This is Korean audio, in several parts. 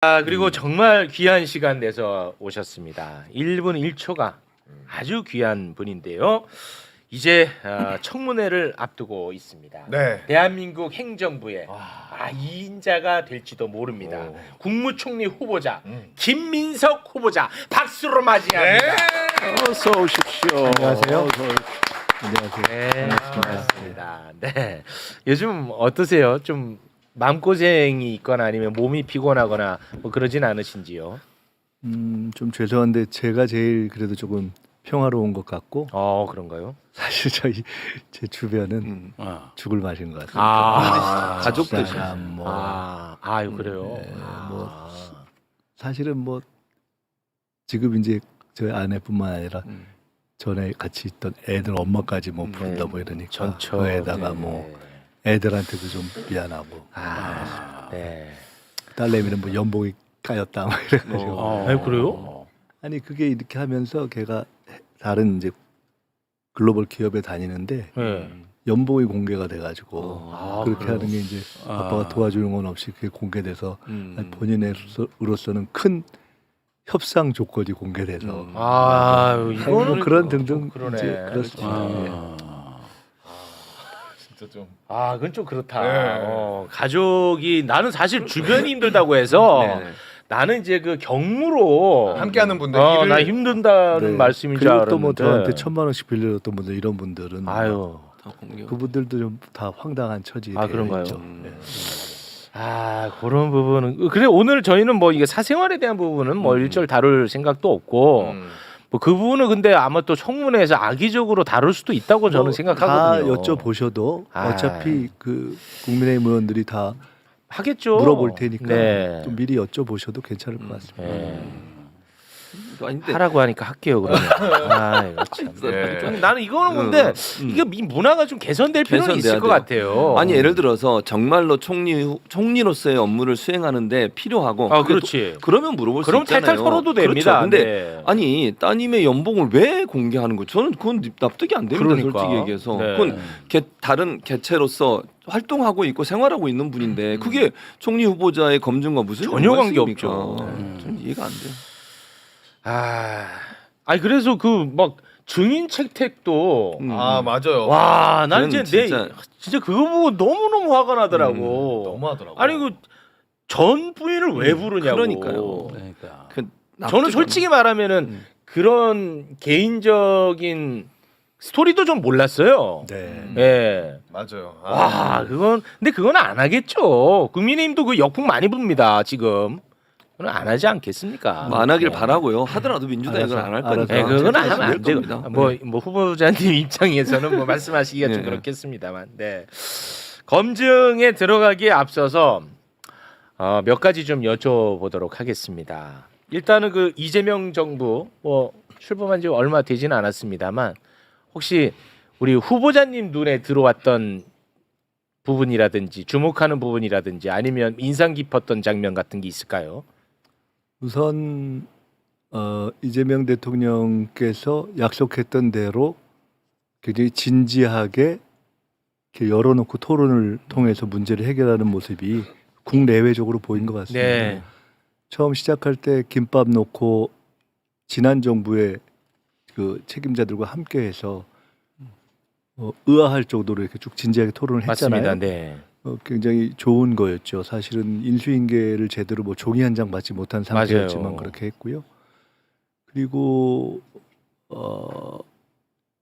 그리고 정말 귀한 시간 내서 오셨습니다. 1분 1초가 아주 귀한 분인데요. 이제 청문회를 앞두고 있습니다. 네. 대한민국 행정부의 2인자가 될지도 모릅니다. 국무총리 후보자 김민석 후보자 박수로 맞이합니다. 어서 오십시오. 안녕하세요. 안녕하세요. 네, 반갑습니다. 네, 요즘 어떠세요? 좀 마음고생이 있거나 아니면 몸이 피곤하거나 뭐 그러진 않으신지요? 좀 죄송한데 제가 제일 그래도 조금 평화로운 것 같고 그런가요? 사실 제 주변은 죽을 맛인 것 같습니다. 가족들 사람 뭐 아유 그래요. 네, 뭐 사실은 뭐 지금 이제 저희 아내뿐만 아니라 전에 같이 있던 애들 엄마까지 뭐 부른다 뭐 이러니까 전처. 그에다가 뭐 애들한테도 좀 미안하고 네. 딸내미는 뭐 연봉이 까였다 뭐 이래가지고 아유 그래요? 아니 그게 이렇게 하면서 걔가 다른 이제 글로벌 기업에 다니는데 네. 연봉이 공개가 돼가지고 그렇게 그래요? 하는 게 이제 아빠가 도와주는 건 없이 그게 공개돼서 본인으로서는 큰 협상 조건이 공개돼서 이거는 뭐 그런 등등 그러네. 이제 그렇습니다. 예. 진짜 좀. 그건 좀 그렇다. 네. 가족이 나는 사실 주변이 힘들다고 해서 나는 이제 그 경무로 함께하는 분들 나 힘든다는 네. 말씀인 줄 그리고 알았는데. 또 뭐 저한테 1,000만 원씩 빌려줬던 분들 이런 분들은 아유. 그분들도 좀 다 황당한 처지. 그런가요? 네. 그런 부분은 그래 오늘 저희는 뭐 이게 사생활에 대한 부분은 뭐 일절 다룰 생각도 없고 뭐 그 부분은 근데 아마 또 청문회에서 악의적으로 다룰 수도 있다고 저는 생각하거든요. 다 여쭤보셔도 어차피 그 국민의힘 의원들이 다 하겠죠. 물어볼 테니까 네. 좀 미리 여쭤보셔도 괜찮을 것 같습니다. 하라고 하니까 할게요 그러면. 이거 참. 좀 나는 이거는 근데 이게 이 문화가 좀 개선될 필요는 있을 것 같아요. 아니 예를 들어서 정말로 총리로서의 업무를 수행하는데 필요하고 그렇지. 그러면 물어볼 수 그럼 있잖아요. 탈탈 털어도 됩니다. 그렇죠. 근데 네. 아니 따님의 연봉을 왜 공개하는 거죠? 저는 그건 납득이 안 됩니다. 그러니까. 솔직히 얘기해서 네. 그건 다른 개체로서 활동하고 있고 생활하고 있는 분인데 그게 총리 후보자의 검증과 무슨 전혀 연관이 관계 있습니까? 없죠. 저는 이해가 안 돼요. 아니 그래서 그 막 증인 채택도 맞아요. 와, 난 이제 그건 진짜 그거 보고 너무너무 화가 나더라고. 너무하더라고. 아니 그 전 부인을 왜 부르냐고. 그러니까요. 저는 솔직히 말하면은 그런 개인적인 스토리도 좀 몰랐어요. 네. 예. 맞아요. 근데 그건 안 하겠죠. 국민의힘도 그 역풍 많이 붑니다 지금. 그건 안 하지 않겠습니까? 안 하길 바라고요. 하더라도 민주당이 그건 안 할 거니까. 네, 그건 제가 하면 안 될 되고 겁니다. 뭐 후보자님 입장에서는 뭐 말씀하시기가 좀 네. 그렇겠습니다만, 네. 검증에 들어가기에 앞서서 몇 가지 좀 여쭤보도록 하겠습니다. 일단은 그 이재명 정부 뭐 출범한 지 얼마 되지는 않았습니다만 혹시 우리 후보자님 눈에 들어왔던 부분이라든지 주목하는 부분이라든지 아니면 인상 깊었던 장면 같은 게 있을까요? 우선 이재명 대통령께서 약속했던 대로 굉장히 진지하게 이렇게 열어놓고 토론을 통해서 문제를 해결하는 모습이 국내외적으로 보인 것 같습니다. 네. 처음 시작할 때 김밥 놓고 지난 정부의 그 책임자들과 함께해서 의아할 정도로 이렇게 쭉 진지하게 토론을 했잖아요. 맞습니다. 네. 굉장히 좋은 거였죠. 사실은 인수인계를 제대로 뭐 종이 한 장 받지 못한 상태였지만 맞아요. 그렇게 했고요. 그리고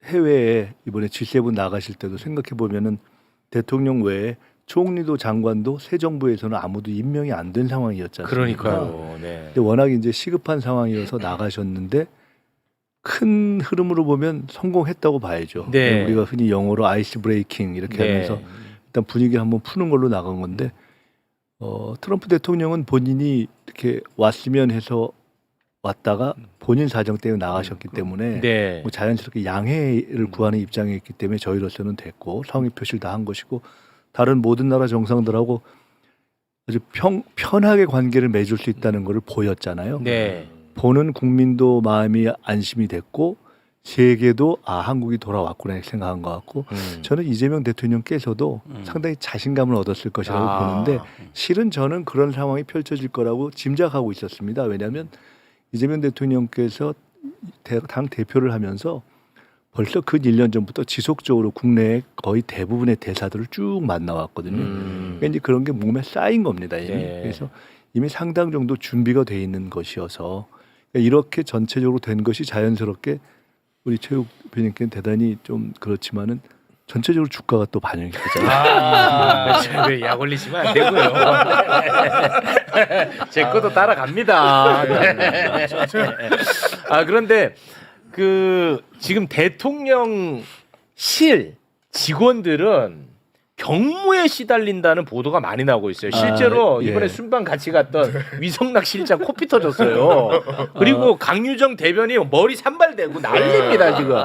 해외에 이번에 G7 나가실 때도 생각해 보면은 대통령 외에 총리도 장관도 새 정부에서는 아무도 임명이 안 된 상황이었잖아요. 그러니까요. 네. 근데 워낙 이제 시급한 상황이어서 나가셨는데 큰 흐름으로 보면 성공했다고 봐야죠. 네. 우리가 흔히 영어로 아이스 브레이킹 이렇게 네. 하면서 일단 분위기를 한번 푸는 걸로 나간 건데 트럼프 대통령은 본인이 이렇게 왔으면 해서 왔다가 본인 사정 때문에 나가셨기 때문에 네. 뭐 자연스럽게 양해를 구하는 입장이었기 때문에 저희로서는 됐고 성의 표시를 다 한 것이고 다른 모든 나라 정상들하고 아주 편하게 관계를 맺을 수 있다는 것을 보였잖아요. 네. 보는 국민도 마음이 안심이 됐고 세계도 한국이 돌아왔구나 이렇게 생각한 것 같고 저는 이재명 대통령께서도 상당히 자신감을 얻었을 것이라고 보는데 실은 저는 그런 상황이 펼쳐질 거라고 짐작하고 있었습니다. 왜냐하면 이재명 대통령께서 당 대표를 하면서 벌써 근 1년 전부터 지속적으로 국내의 거의 대부분의 대사들을 쭉 만나왔거든요. 그러니까 이제 그런 게 몸에 쌓인 겁니다. 이미. 네. 그래서 이미 상당 정도 준비가 돼 있는 것이어서 그러니까 이렇게 전체적으로 된 것이 자연스럽게 우리 최욱 대표님께는 대단히 좀 그렇지만은 전체적으로 주가가 또 반영이 되잖아요. 왜약 올리시면 안 되고요. 제 것도 따라갑니다. 네. 그런데 그 지금 대통령실 직원들은 경무에 시달린다는 보도가 많이 나오고 있어요. 실제로 예. 이번에 순방 같이 갔던 위성락 실장 코피 터졌어요. 그리고 강유정 대변이 머리 산발되고 난립니다 지금.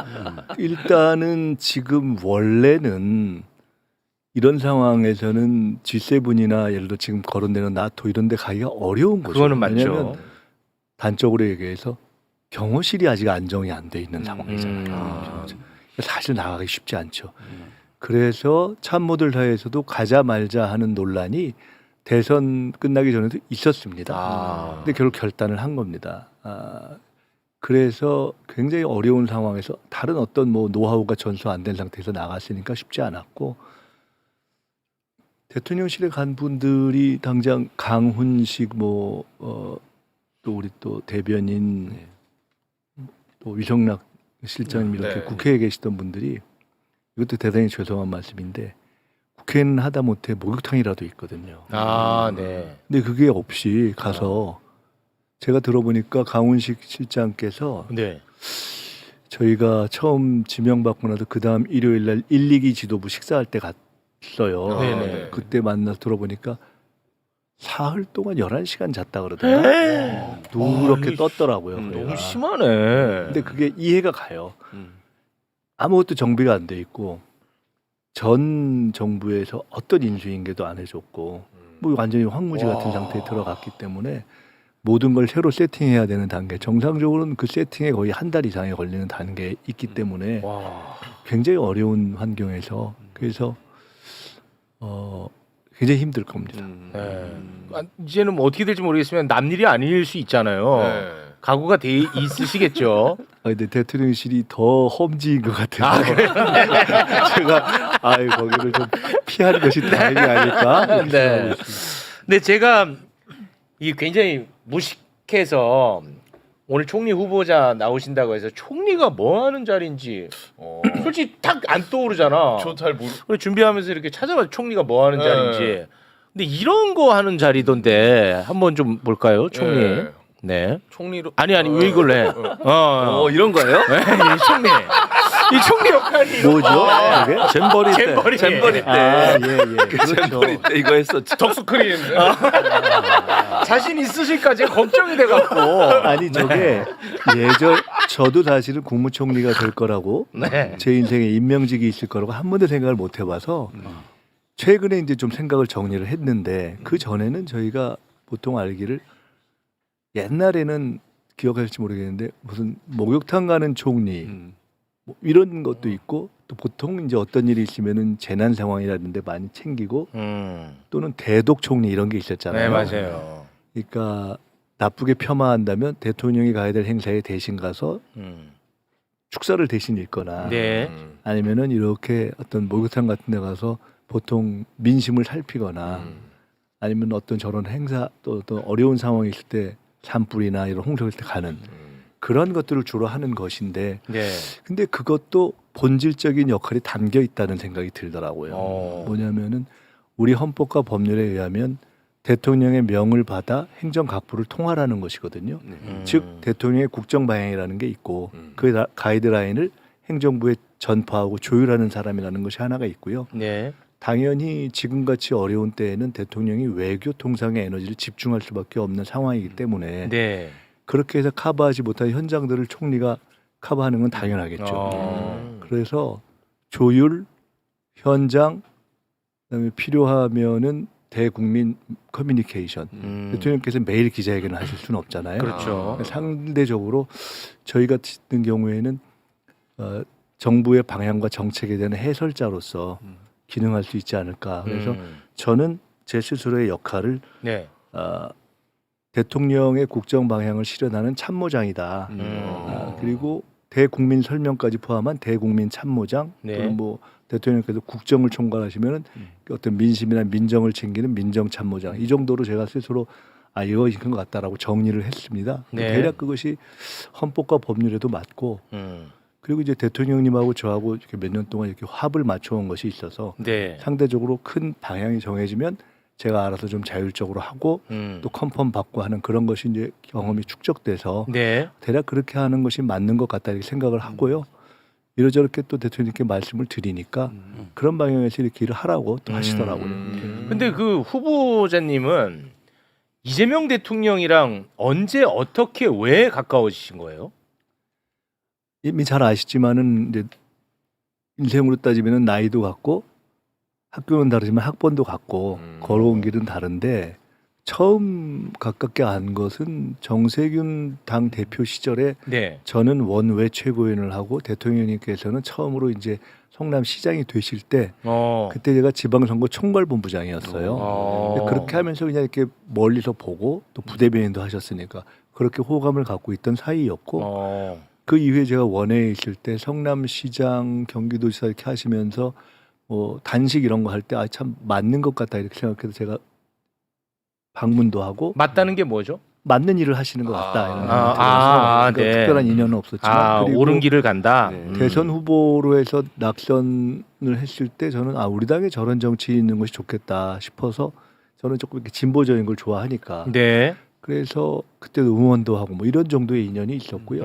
일단은 지금 원래는 이런 상황에서는 G7이나 예를 들어 지금 거론되는 나토 이런 데 가기가 어려운 거죠. 그거는 왜냐하면 맞죠. 단적으로 얘기해서 경호실이 아직 안정이 안 돼 있는 상황이잖아요. 사실 나가기 쉽지 않죠. 그래서 참모들 사이에서도 가자 말자 하는 논란이 대선 끝나기 전에도 있었습니다. 근데 결국 결단을 한 겁니다. 그래서 굉장히 어려운 상황에서 다른 어떤 뭐 노하우가 전수 안 된 상태에서 나갔으니까 쉽지 않았고 대통령실에 간 분들이 당장 강훈식 또 우리 또 대변인 또 위성락 실장님 이렇게 네. 국회에 계시던 분들이 이것도 대단히 죄송한 말씀인데 국회는 하다못해 목욕탕이라도 있거든요. 네. 근데 그게 없이 가서 제가 들어보니까 강훈식 실장께서 네. 저희가 처음 지명받고 나서 그 다음 일요일 날 1, 2기 지도부 식사할 때 갔어요. 네네. 그때 만나서 들어보니까 사흘 동안 11시간 잤다 그러더라고요. 누렇게 이게 떴더라고요. 너무 그래가. 심하네. 근데 그게 이해가 가요. 아무것도 정비가 안 돼 있고 전 정부에서 어떤 인수인계도 안 해줬고 뭐 완전히 황무지 같은 상태에 들어갔기 때문에 모든 걸 새로 세팅해야 되는 단계. 정상적으로는 그 세팅에 거의 한 달 이상이 걸리는 단계에 있기 때문에 와. 굉장히 어려운 환경에서 그래서 굉장히 힘들 겁니다. 네. 이제는 뭐 어떻게 될지 모르겠으면 남일이 아닐 수 있잖아요. 네. 각오가 돼 있으시겠죠. 근데 대통령실이 더 험지인 것 같아서 제가 거기를 좀 피하는 것이 다행이 아닐까 이렇게 네. 생각하고 있습니다. 근데 제가 이 굉장히 무식해서 오늘 총리 후보자 나오신다고 해서 총리가 뭐 하는 자리인지 솔직히 딱 안 떠오르잖아. 저 잘 모르. 우리 준비하면서 이렇게 찾아봐 총리가 뭐 하는 네. 자리인지. 근데 이런 거 하는 자리던데 한번 좀 볼까요, 총리? 네. 네. 총리로. 아니 왜 이걸 해? 이런 거예요? 이 총리. 이 총리 역할이 뭐죠? 그게? 잼버리 때. 잼버리. 잼버리 때. 예. 그렇죠. 잼버리 때 이거 했었죠. 덕수크림. 자신 있으실까 제가 걱정이 돼갖고. 아니 저게 저도 사실은 국무총리가 될 거라고 네. 제 인생에 임명직이 있을 거라고 한 번도 생각을 못 해봐서 최근에 이제 좀 생각을 정리를 했는데 그 전에는 저희가 보통 알기를 옛날에는 기억하실지 모르겠는데 무슨 목욕탕 가는 총리 뭐 이런 것도 있고 또 보통 이제 어떤 일이 있으면은 재난 상황이라든데 많이 챙기고 또는 대독 총리 이런 게 있었잖아요. 네 맞아요. 그러니까 나쁘게 폄하한다면 대통령이 가야 될 행사에 대신 가서 축사를 대신 읽거나 네. 아니면은 이렇게 어떤 목욕탕 같은 데 가서 보통 민심을 살피거나 아니면 어떤 저런 행사 또 어떤 어려운 상황이 있을 때 산불이나 이런 홍수일 때 가는 그런 것들을 주로 하는 것인데 네. 근데 그것도 본질적인 역할이 담겨 있다는 생각이 들더라고요. 뭐냐면은 우리 헌법과 법률에 의하면 대통령의 명을 받아 행정각부를 통할하는 것이거든요. 즉 대통령의 국정 방향이라는 게 있고 그 가이드라인을 행정부에 전파하고 조율하는 사람이라는 것이 하나가 있고요. 네. 당연히 지금같이 어려운 때에는 대통령이 외교 통상의 에너지를 집중할 수밖에 없는 상황이기 때문에 네. 그렇게 해서 커버하지 못한 현장들을 총리가 커버하는 건 당연하겠죠. 그래서 조율, 현장, 그다음에 필요하면은 대국민 커뮤니케이션. 대통령께서 매일 기자회견을 하실 수는 없잖아요. 그렇죠. 상대적으로 저희 같은 경우에는 정부의 방향과 정책에 대한 해설자로서 기능할 수 있지 않을까. 그래서 음. 저는 제 스스로의 역할을 네. 대통령의 국정 방향을 실현하는 참모장이다. 그리고 대국민 설명까지 포함한 대국민 참모장 네. 또는 뭐 대통령께서 국정을 총괄하시면은 어떤 민심이나 민정을 챙기는 민정 참모장 이 정도로 제가 스스로 이거 것 같다라고 정리를 했습니다. 네. 대략 그것이 헌법과 법률에도 맞고 그리고 이제 대통령님하고 저하고 이렇게 몇 년 동안 이렇게 합을 맞춰온 것이 있어서 네. 상대적으로 큰 방향이 정해지면 제가 알아서 좀 자율적으로 하고 또 컨펌 받고 하는 그런 것이 이제 경험이 축적돼서 네. 대략 그렇게 하는 것이 맞는 것 같다 이렇게 생각을 하고요. 이러저렇게 또 대통령님께 말씀을 드리니까 그런 방향에서 이렇게 일을 하라고 또 하시더라고요. 근데 그 후보자님은 이재명 대통령이랑 언제 어떻게 왜 가까워지신 거예요? 이미 잘 아시지만은 이제 인생으로 따지면은 나이도 같고 학교는 다르지만 학번도 같고 걸어온 길은 다른데 처음 가깝게 안 것은 정세균 당 대표 시절에 네. 저는 원외 최고위원을 하고 대통령님께서는 처음으로 이제 성남시장이 되실 때 그때 제가 지방선거 총괄본부장이었어요. 근데 그렇게 하면서 그냥 이렇게 멀리서 보고 또 부대변인도 하셨으니까 그렇게 호감을 갖고 있던 사이였고 그 이후에 제가 원외에 있을 때 성남시장 경기도지사 이렇게 하시면서 뭐 단식 이런 거 할 때 참 맞는 것 같다 이렇게 생각해서 제가 방문도 하고 맞다는 게 뭐죠? 맞는 일을 하시는 것 같다 이런 아, 그러니까 네. 특별한 인연은 없었지만 그리고 옳은 길을 간다. 대선 후보로 해서 낙선을 했을 때 저는 우리 당에 저런 정치인이 있는 것이 좋겠다 싶어서 저는 조금 이렇게 진보적인 걸 좋아하니까 네. 그래서 그때도 응원도 하고 뭐 이런 정도의 인연이 있었고요.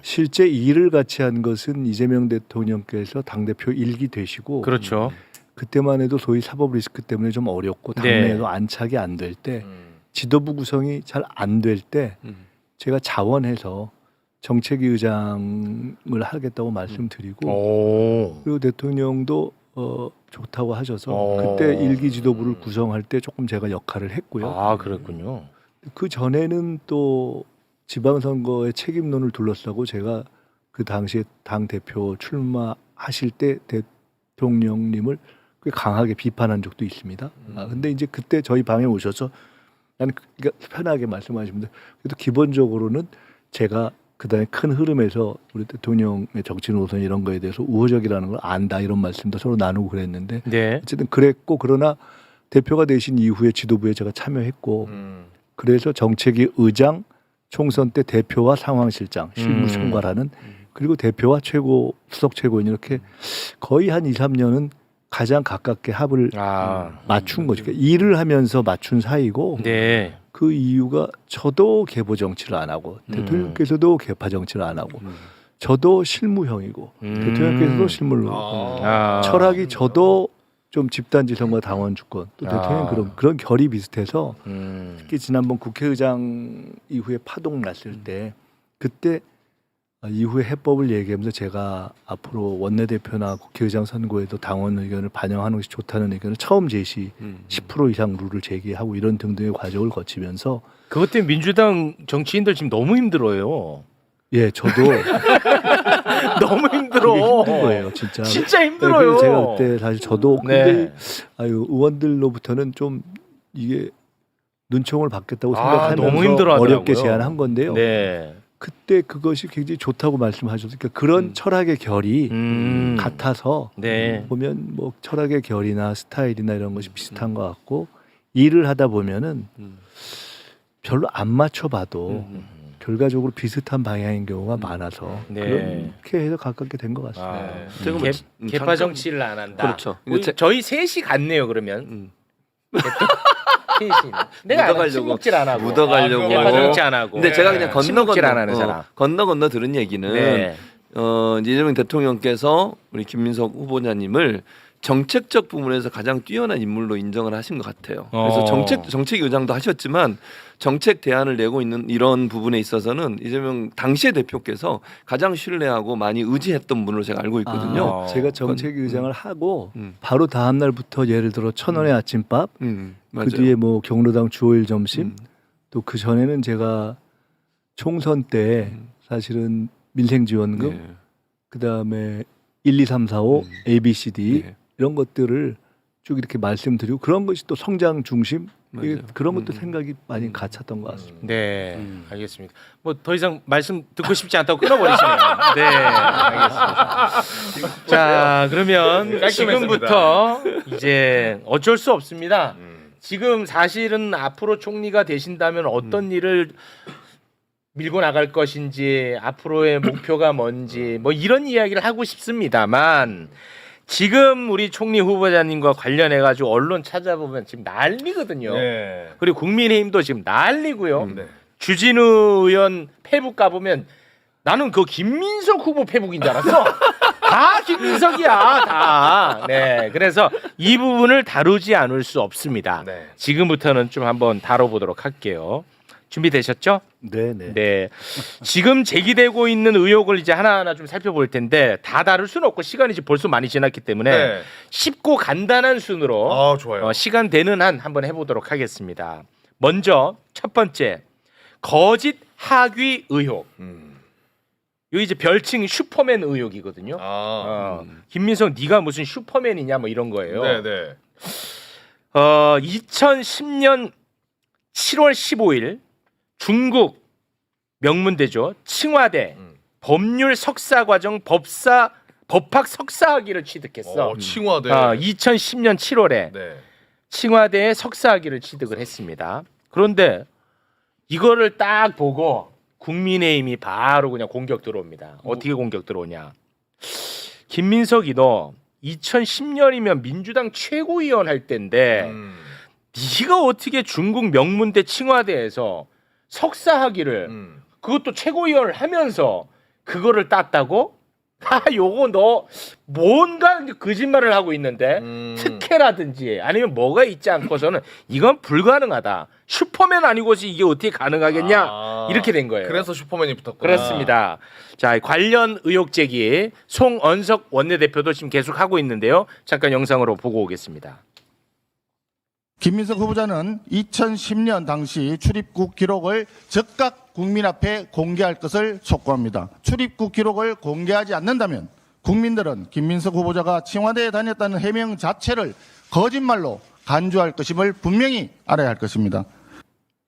실제 일을 같이 한 것은 이재명 대통령께서 당대표 1기 되시고 그렇죠. 그때만 해도 소위 사법 리스크 때문에 좀 어렵고 당내에도 안착이 안 될 때 지도부 구성이 잘 안 될 때 제가 자원해서 정책위 의장을 하겠다고 말씀드리고 그리고 대통령도 좋다고 하셔서 그때 1기 지도부를 구성할 때 조금 제가 역할을 했고요. 아, 그랬군요. 그 전에는 또 지방선거의 책임론을 둘러싸고 제가 그 당시에 당 대표 출마하실 때 대통령님을 꽤 강하게 비판한 적도 있습니다. 근데 이제 그때 저희 방에 오셔서 나는 그러니까 편하게 말씀하시면 그래도 기본적으로는 제가 그다음에 큰 흐름에서 우리 대통령의 정치 노선 이런 거에 대해서 우호적이라는 걸 안다 이런 말씀도 서로 나누고 그랬는데 네. 어쨌든 그랬고 그러나 대표가 되신 이후에 지도부에 제가 참여했고 그래서 정책위 의장 총선 때 대표와 상황실장 실무 총괄하는 그리고 대표와 수석 최고위원 이렇게 거의 한 2, 3년은 가장 가깝게 합을 맞춘 거죠. 그러니까 일을 하면서 맞춘 사이고 네. 그 이유가 저도 계보 정치를 안 하고 대통령께서도 계파 정치를 안 하고 저도 실무형이고 대통령께서도 실물로 철학이 저도 좀 집단지성과 당원 주권 또 대통령 그런 결이 비슷해서 특히 지난번 국회의장 이후에 파동 났을 때 그때 이후에 해법을 얘기하면서 제가 앞으로 원내대표나 국회의장 선거에도 당원 의견을 반영하는 것이 좋다는 의견을 처음 제시 10% 이상 룰을 제기하고 이런 등등의 과정을 거치면서 그것 때문에 민주당 정치인들 지금 너무 힘들어요. 예, 저도 너무 힘들어. 힘든 거예요, 진짜. 진짜 네, 힘들어요. 그래서 제가 그때 사실 저도 근데 네. 의원들로부터는 좀 이게 눈총을 받겠다고 생각하면서 너무 힘들어하더라고요. 어렵게 제안한 건데요. 네. 그때 그것이 굉장히 좋다고 말씀하셨어요. 그러니까 그런 철학의 결이 같아서 네. 보면 뭐 철학의 결이나 스타일이나 이런 것이 비슷한 것 같고 일을 하다 보면은 별로 안 맞춰봐도 결과적으로 비슷한 방향인 경우가 많아서 네. 그렇게 해서 가깝게 된 것 같습니다. 제가 뭐 개파 잠깐- 정치를 안 한다. 그렇죠. 우리 근데 저희 셋이 같네요. 그러면 셋이. 내가 안 하고 묻어가려고. 침묵질 안 하고 묻어가려고. 개파 정치 안 하고. 근데 제가 그냥 침묵질 안 하는 사람. 건너 들은 얘기는 네. 이재명 대통령께서 우리 김민석 후보자님을 정책적 부분에서 가장 뛰어난 인물로 인정을 하신 것 같아요. 그래서 정책 의장도 하셨지만 정책 대안을 내고 있는 이런 부분에 있어서는 이재명 당시의 대표께서 가장 신뢰하고 많이 의지했던 분으로 제가 알고 있거든요. 제가 정책 의장을 하고 바로 다음 날부터 예를 들어 1,000원의 아침밥, 그 뒤에 뭐 경로당 주호일 점심, 또 그 전에는 제가 총선 때 사실은 민생지원금, 그다음에 1, 2, 3, 4, 5, A, B, C, D 네. 이런 것들을 쭉 이렇게 말씀드리고 그런 것이 또 성장 중심 이게 맞아요. 그런 것도 생각이 많이 같았던 것 같습니다. 네, 알겠습니다. 뭐 더 이상 말씀 듣고 싶지 않다고 끊어버리시네요. 네, 알겠습니다. 자, 그러면 깔끔했습니다. 지금부터 이제 어쩔 수 없습니다. 지금 사실은 앞으로 총리가 되신다면 어떤 일을 밀고 나갈 것인지 앞으로의 목표가 뭔지 뭐 이런 이야기를 하고 싶습니다만 지금 우리 총리 후보자님과 관련해 가지고 언론 찾아보면 지금 난리거든요. 네. 그리고 국민의힘도 지금 난리고요. 네. 주진우 의원 페북 가보면 나는 그 김민석 후보 페북인 줄 알았어. 다 김민석이야, 다. 네, 그래서 이 부분을 다루지 않을 수 없습니다. 네. 지금부터는 좀 한번 다뤄보도록 할게요. 준비되셨죠? 네, 네. 네. 지금 제기되고 있는 의혹을 이제 하나하나 좀 살펴볼 텐데 다 다룰 수는 없고 시간이 이제 벌써 많이 지났기 때문에 네. 쉽고 간단한 순으로 아, 좋아요. 시간 되는 한 한번 해보도록 하겠습니다. 먼저 첫 번째 거짓 학위 의혹. 여기 이제 별칭 슈퍼맨 의혹이거든요. 김민석 네가 무슨 슈퍼맨이냐 뭐 이런 거예요. 네, 네. 2010년 7월 15일 중국 명문대죠 칭화대 법률 석사과정 법학 석사학위를 취득했어. 칭화대. 2010년 7월에 네. 칭화대에 석사학위를 취득을 했습니다. 그런데 이거를 딱 보고 국민의힘이 바로 그냥 공격 들어옵니다. 어떻게 공격 들어오냐? 김민석이 너 2010년이면 민주당 최고위원 할 때인데 네가 어떻게 중국 명문대 칭화대에서 석사학위를 그것도 최고위원을 하면서 그거를 땄다고? 요거 너 뭔가 거짓말을 하고 있는데 특혜라든지 아니면 뭐가 있지 않고서는 이건 불가능하다. 슈퍼맨 아니고서 이게 어떻게 가능하겠냐? 이렇게 된 거예요. 그래서 슈퍼맨이 붙었구나. 그렇습니다. 자, 관련 의혹 제기 송언석 원내대표도 지금 계속 하고 있는데요. 잠깐 영상으로 보고 오겠습니다. 김민석 후보자는 2010년 당시 출입국 기록을 즉각 국민 앞에 공개할 것을 촉구합니다. 출입국 기록을 공개하지 않는다면 국민들은 김민석 후보자가 칭화대에 다녔다는 해명 자체를 거짓말로 간주할 것임을 분명히 알아야 할 것입니다.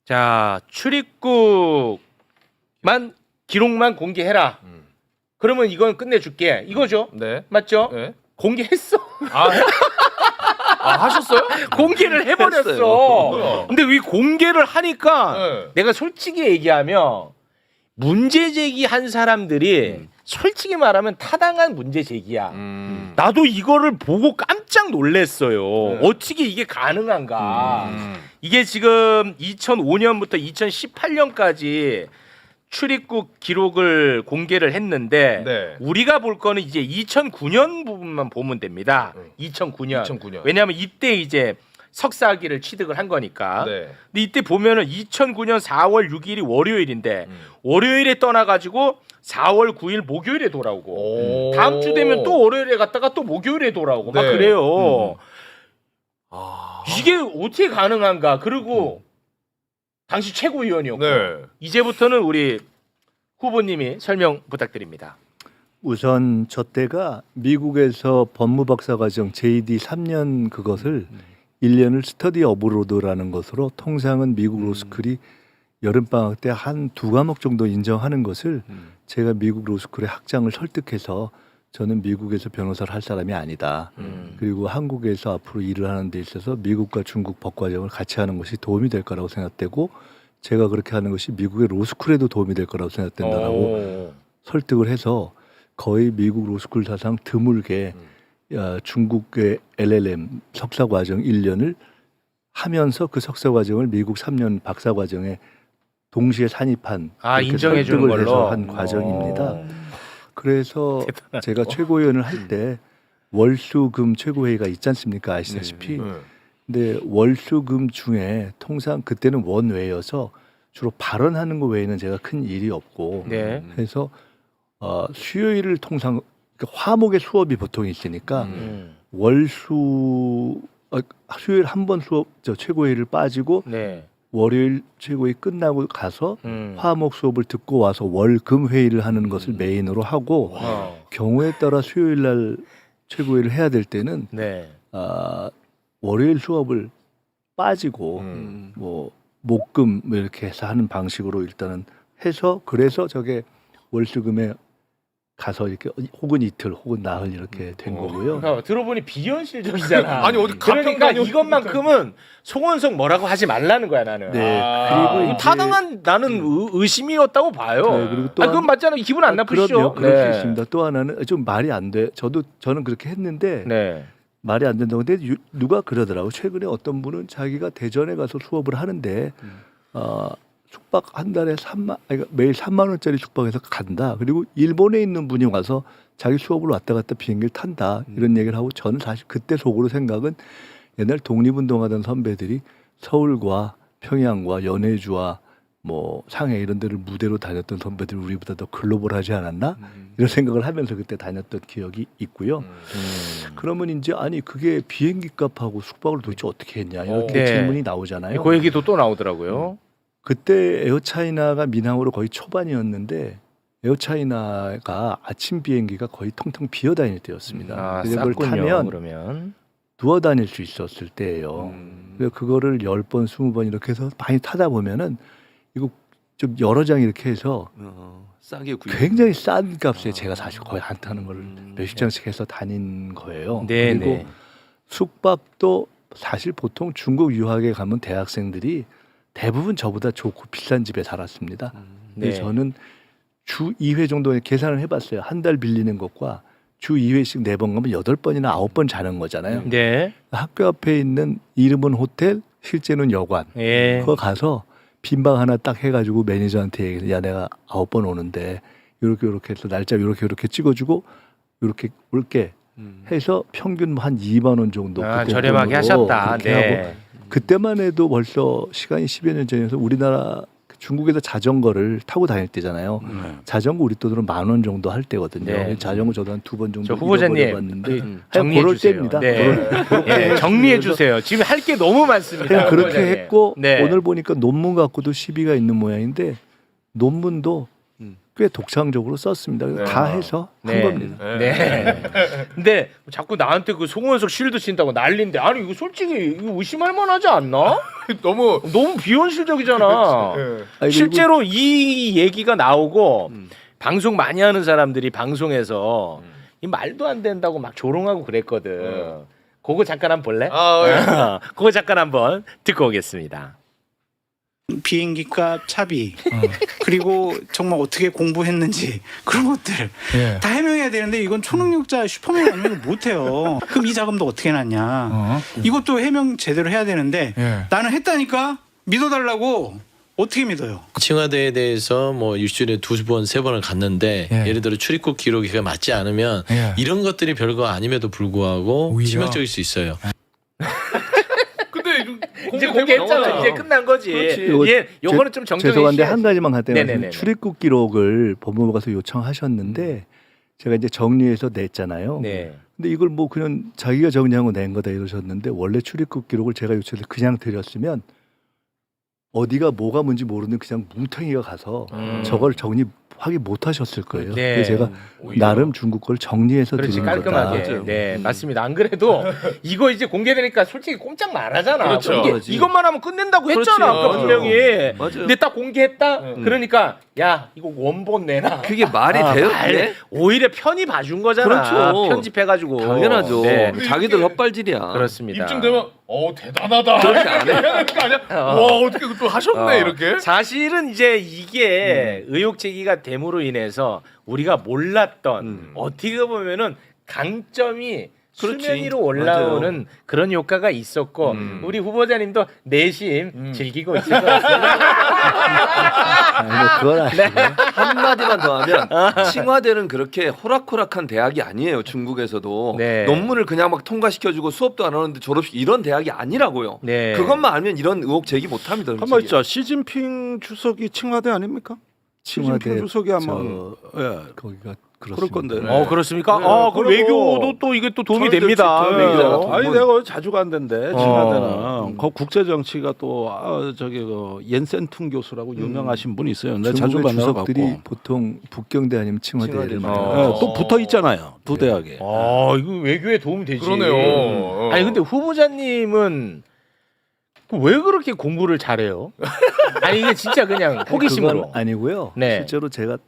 자, 출입국만 기록만 공개해라. 그러면 이건 끝내줄게. 이거죠? 네. 맞죠? 네. 공개했어. 하셨어요? 공개를 해버렸어. 했어요. 근데 왜 공개를 하니까 네. 내가 솔직히 얘기하면 문제 제기한 사람들이 솔직히 말하면 타당한 문제 제기야. 나도 이거를 보고 깜짝 놀랐어요. 네. 어떻게 이게 가능한가? 이게 지금 2005년부터 2018년까지 출입국 기록을 공개를 했는데 네. 우리가 볼 거는 이제 2009년 부분만 보면 됩니다. 2009년. 2009년. 왜냐하면 이때 이제 석사학위를 취득을 한 거니까. 네. 근데 이때 보면은 2009년 4월 6일이 월요일인데 월요일에 떠나가지고 4월 9일 목요일에 돌아오고 다음 주 되면 또 월요일에 갔다가 또 목요일에 돌아오고 막 네. 그래요. 이게 어떻게 가능한가? 그리고 당시 최고위원이었고 네. 이제부터는 우리 후보님이 설명 부탁드립니다. 우선 저 때가 미국에서 법무박사과정 JD 3년 그것을 1년을 스터디 어브로드라는 것으로 통상은 미국 로스쿨이 여름방학 때 한 2과목 정도 인정하는 것을 제가 미국 로스쿨의 학장을 설득해서 저는 미국에서 변호사를 할 사람이 아니다. 그리고 한국에서 앞으로 일을 하는 데 있어서 미국과 중국 법과정을 같이 하는 것이 도움이 될 거라고 생각되고 제가 그렇게 하는 것이 미국의 로스쿨에도 도움이 될 거라고 생각된다라고 설득을 해서 거의 미국 로스쿨 사상 드물게 중국의 LLM 석사과정 1년을 하면서 그 석사과정을 미국 3년 박사과정에 동시에 산입한 그렇게 인정해 주는 설득을 해서 걸로 한 과정입니다. 그래서 제가 최고위원을 할 때 월수금 최고회의가 있지 않습니까? 아시다시피. 근데 월수금 중에 통상 그때는 원외여서 주로 발언하는 거 외에는 제가 큰 일이 없고 네. 그래서 수요일을 통상 화목의 수업이 보통 있으니까 월수 수요일 한 번 수업 최고회의를 빠지고 네. 월요일 최고회의 끝나고 가서 화목 수업을 듣고 와서 월금 회의를 하는 것을 메인으로 하고 경우에 따라 수요일 날 최고위를 해야 될 때는 네. 월요일 수업을 빠지고 음. 뭐 목금 뭐 이렇게 해서 하는 방식으로 일단은 해서 그래서 저게 월수금에 가서 이렇게 혹은 이틀 혹은 나흘 이렇게 된 거고요. 그러니까 들어보니 비현실적이잖아. 아니, 어디 그러니까 가평가니 이것만큼은 송원석 뭐라고 하지 말라는 거야 나는. 네. 아, 그리고 이거 이제 타당한 나는 의심이었다고 봐요. 네, 그리고 또 그건 맞잖아요. 기분 안 나쁘시죠? 그럼요. 그럴 네. 수 있습니다. 또 하나는 좀 말이 안 돼. 저는 그렇게 했는데 네. 말이 안 된다고. 근데 누가 그러더라고. 최근에 어떤 분은 자기가 대전에 가서 수업을 하는데 숙박 한 달에 매일 3만 원짜리 숙박해서 간다. 그리고 일본에 있는 분이 와서 자기 수업을 왔다 갔다 비행기를 탄다. 이런 얘기를 하고 저는 사실 그때 속으로 생각은 옛날 독립운동하던 선배들이 서울과 평양과 연해주와 뭐 상해 이런 데를 무대로 다녔던 선배들이 우리보다 더 글로벌하지 않았나? 이런 생각을 하면서 그때 다녔던 기억이 있고요. 그러면 이제 아니 그게 비행기 값하고 숙박을 도대체 어떻게 했냐 이렇게 네. 질문이 나오잖아요. 그 얘기도 또 나오더라고요. 그때 에어차이나가 민항으로 거의 초반이었는데 에어차이나가 아침 비행기가 거의 텅텅 비어 다닐 때였습니다. 아, 그래서 그걸 쌌군요. 타면 그러면. 누워 다닐 수 있었을 때예요. 그래서 그거를 10번, 20번 이렇게 해서 많이 타다 보면은 이거 좀 여러 장 이렇게 해서 싸게 구입. 굉장히 싼 값에 제가 사실 거의 안 타는 걸 몇십 장씩 해서 다닌 거예요. 네, 그리고 네. 숙박도 사실 보통 중국 유학에 가면 대학생들이 대부분 저보다 좋고 비싼 집에 살았습니다. 근데 네. 저는 주 2회 정도 계산을 해봤어요. 한 달 빌리는 것과 주 2회씩 4번 가면 8번이나 9번 자는 거잖아요. 네. 학교 앞에 있는 이름은 호텔, 실제는 여관. 예. 그거 가서 빈방 하나 딱 해가지고 매니저한테 얘기해서 야 내가 9번 오는데 요렇게 해서 날짜 요렇게 찍어주고 요렇게 올게 해서 평균 한 2만 원 정도 아, 그때 저렴하게 돈으로 하셨다. 그렇게 네. 하고 그때만 해도 벌써 시간이 10여 년 전이어서 우리나라 중국에서 자전거를 타고 다닐 때잖아요. 자전거 우리 돈으로 10,000원 정도 할 때거든요. 네. 자전거 저도 한 2번 정도 저 후보자님 잃어버려봤는데 정리해 그럴 주세요. 때입니다. 네. 그럴 예, 정리해 주세요. 지금 할 게 너무 많습니다. 그냥 그렇게 후보자님. 했고 네. 오늘 보니까 논문 갖고도 시비가 있는 모양인데 논문도 꽤 독창적으로 썼습니다. 그래서 다 해서 한 네. 겁니다. 네. 근데 자꾸 나한테 그 송원석 쉴드 친다고 난리인데 아니 이거 솔직히 이거 의심할 만하지 않나? 너무 너무 비현실적이잖아. 예. 아니, 그리고 실제로 이 얘기가 나오고 방송 많이 하는 사람들이 방송에서 이 말도 안 된다고 막 조롱하고 그랬거든. 그거 잠깐 한번 볼래? 아, 예. 그거 잠깐 한번 듣고 오겠습니다. 비행기 값, 차비, 그리고 정말 어떻게 공부했는지 그런 것들 다 해명해야 되는데 이건 초능력자 슈퍼맨 아니면 못해요. 그럼 이 자금도 어떻게 났냐. 이것도 해명 제대로 해야 되는데 나는 했다니까 믿어달라고. 어떻게 믿어요? 칭화대에 대해서 뭐 일주일에 2번, 3번을 갔는데 예를 들어 출입국 기록이 맞지 않으면 이런 것들이 별거 아님에도 불구하고 치명적일 수 있어요. 근데 이제 공개했잖아. 이제 끝난 거지. 예, 요거는 좀 정정해 죄송한데 주셔야지. 한 가지만 갖다 네네네네. 말씀. 출입국 기록을 법무부 가서 요청하셨는데 제가 이제 정리해서 냈잖아요. 네. 근데 이걸 뭐 그냥 자기가 정리하고 낸 거다 이러셨는데 원래 출입국 기록을 제가 요청해서 그냥 드렸으면 어디가 뭐가 뭔지 모르는 그냥 뭉텅이가 가서 저걸 확인 못 하셨을 거예요. 네. 그래서 제가 나름 중국 걸 정리해서 그렇지 드린 깔끔하게. 거다. 네, 맞습니다. 안 그래도 이거 이제 공개되니까 솔직히 꼼짝 말하잖아. 그렇죠. 이것만 하면 끝낸다고 했잖아. 그렇지. 아까 맞아요. 분명히. 맞아요. 근데 딱 공개했다. 그러니까 야 이거 원본 내놔. 그게 말이 돼요? 그게? 오히려 편히 봐준 거잖아. 그렇죠. 편집해가지고. 당연하죠. 네. 자기들 헛발질이야. 그렇습니다. 입증되면 대단하다. 그렇게 안 해. 해야 되는 거 아니야? 와 어떻게 또 하셨네 이렇게. 사실은 이제 이게 의혹 제기가 됨으로 인해서 우리가 몰랐던 어떻게 보면은 강점이 그렇지. 수면 위로 올라오는 그런 효과가 있었고 우리 후보자님도 내심 즐기고 있을 것 같습니다. 아니, 뭐 그건 아니고. 한마디만 더 하면 칭화대는 그렇게 호락호락한 대학이 아니에요. 중국에서도 네. 논문을 그냥 막 통과시켜주고 수업도 안 하는데 졸업식 이런 대학이 아니라고요. 네. 그것만 알면 이런 의혹 제기 못합니다. 한번 있자. 시진핑 주석이 칭화대 아닙니까? 칭화대 시진핑 주석이 아마 저 예. 거기가 그렇습니다. 건데. 그렇습니까? 네, 그 그리고 외교도 또 이게 또 도움이 됩니다. 저희들 외교. 얘기잖아. 아니 내가 거기 자주 간다는데 지난해는 음. 그 국제 정치가 또 저기 그 옌센퉁 교수라고 유명하신 분이 있어요. 내가 자주 중국의 만나러 주석들이 갔고. 보통 북경대 아니면 칭화대를 칭화대. 만나요. 또 붙어 있잖아요. 두 대학에. 이거 외교에 도움이 되지. 그러네요. 아니 근데 후보자님은 왜 그렇게 공부를 잘해요? 아니 이게 진짜 그냥 호기심으로. 그건 아니고요. 네. 실제로 제가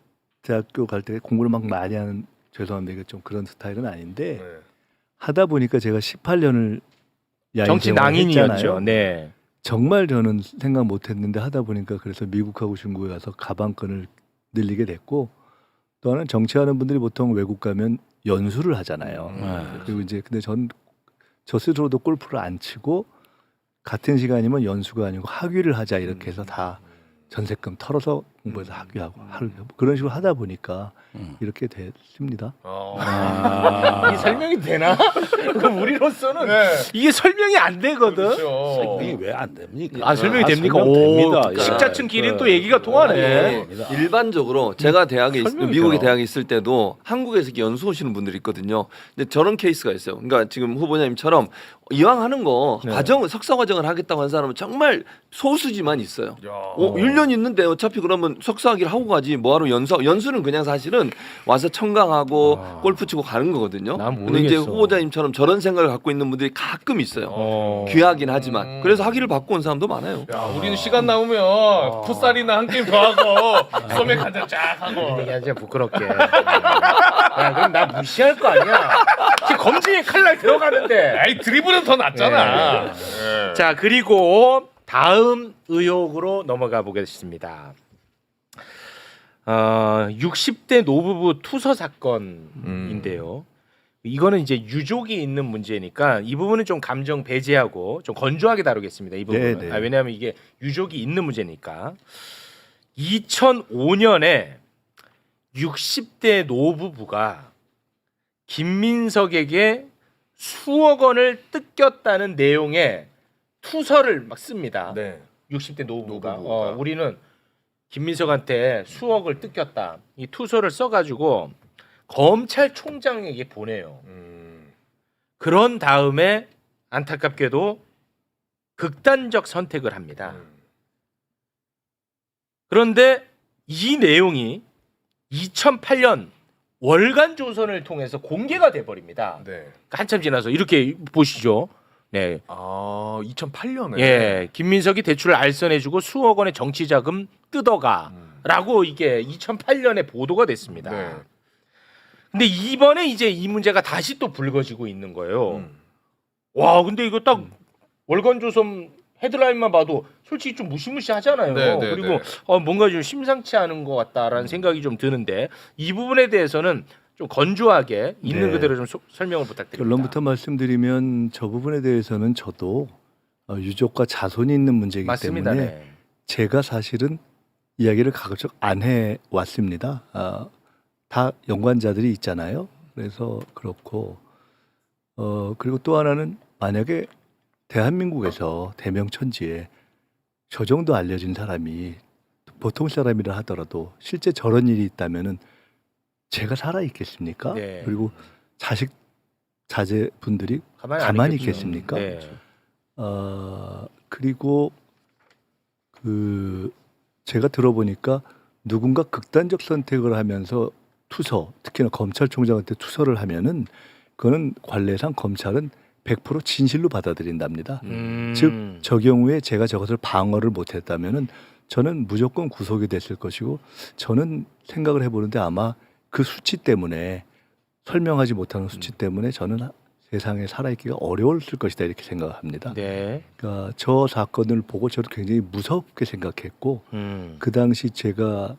대학교 갈 때 공부를 막 많이 하는 죄송합니다. 이게 좀 그런 스타일은 아닌데 네. 하다 보니까 제가 18년을 정치 낭인이었죠. 네. 정말 저는 생각 못했는데 하다 보니까 그래서 미국하고 중국에 가서 가방끈을 늘리게 됐고 또 하나는 정치하는 분들이 보통 외국 가면 연수를 하잖아요. 그리고 이제 근데 저 스스로도 골프를 안 치고 같은 시간이면 연수가 아니고 학위를 하자 이렇게 해서 다 전세금 털어서 공부해서 학위하고 그런 식으로 하다 보니까 이렇게 됐습니다. 이 설명이 되나? 그럼 우리로서는 네. 이게 설명이 안 되거든. 그렇죠. 이게 왜 안 됩니까? 설명이 됩니까? 설명됩니다. 식자층끼리 또 얘기가 통하네. 일반적으로 제가 설명이 미국에 되나? 대학에 있을 때도 한국에서 이렇게 연수 오시는 분들이 있거든요. 근데 저런 케이스가 있어요. 그러니까 지금 후보자님처럼 이왕 하는 거 네. 석사 과정을 하겠다고 하는 사람은 정말 소수지만 있어요. 야. 1년 있는데 어차피 그러면 석사학위를 하고 가지 뭐하러 연수는 그냥 사실은 와서 청강하고 골프 치고 가는 거거든요. 난 근데 이제 모르겠어. 후보자님처럼 저런 생각을 갖고 있는 분들이 가끔 있어요. 귀하긴 하지만 그래서 학위를 받고 온 사람도 많아요. 야, 우리는 시간 남으면 풋살이나 한 게임 더 하고 소맥 한잔 쫙 하고. 얘기하지 마, 부끄럽게. 야, 그럼 나 무시할 거 아니야. 지금 검증의 칼날 들어가는데. 아이 드리블은 더 낫잖아. 네. 자, 그리고 다음 의혹으로 넘어가 보겠습니다. 60대 노부부 투서 사건인데요. 이거는 이제 유족이 있는 문제니까 이 부분은 좀 감정 배제하고 좀 건조하게 다루겠습니다. 이 부분은. 네, 네. 왜냐하면 이게 유족이 있는 문제니까. 2005년에 60대 노부부가 김민석에게 수억 원을 뜯겼다는 내용의 투서를 막 씁니다. 네. 60대 노부부가. 노부부가. 우리는 김민석한테 수억을 뜯겼다. 이 투서를 써가지고 검찰총장에게 보내요. 그런 다음에 안타깝게도 극단적 선택을 합니다. 그런데 이 내용이 2008년 월간 조선을 통해서 공개가 돼 버립니다. 네. 한참 지나서 이렇게 보시죠. 네. 2008년에. 예, 김민석이 대출을 알선해주고 수억 원의 정치 자금 뜯어가라고 이게 2008년에 보도가 됐습니다. 네. 근데 이번에 이제 이 문제가 다시 또 불거지고 있는 거예요. 와, 근데 이거 딱 월간조선 헤드라인만 봐도 솔직히 좀 무시무시하잖아요. 네, 네, 그리고 네. 뭔가 좀 심상치 않은 것 같다라는 생각이 좀 드는데 이 부분에 대해서는 좀 건조하게 있는 네. 그대로 좀 설명을 부탁드립니다. 결론부터 말씀드리면 저 부분에 대해서는 저도 유족과 자손이 있는 문제이기 맞습니다. 때문에 네. 제가 사실은 이야기를 가급적 안 해왔습니다. 다 연관자들이 있잖아요. 그래서 그렇고 그리고 또 하나는 만약에 대한민국에서 대명천지에 저 정도 알려진 사람이 보통 사람이라 하더라도 실제 저런 일이 있다면은 제가 살아 있겠습니까? 네. 그리고 자식 자제분들이 가만히 가만히 있겠군요. 있겠습니까? 네. 그리고 제가 들어보니까 누군가 극단적 선택을 하면서 투서, 특히나 검찰총장한테 투서를 하면은 그거는 관례상 검찰은 100% 진실로 받아들인답니다. 즉 저 경우에 제가 저것을 방어를 못했다면은 저는 무조건 구속이 됐을 것이고 저는 생각을 해보는데 아마 그 수치 때문에 설명하지 못하는 수치 때문에 저는 세상에 살아있기가 어려웠을 것이다 이렇게 생각합니다. 네. 그러니까 저 사건을 보고 저는 굉장히 무섭게 생각했고 그 당시 제가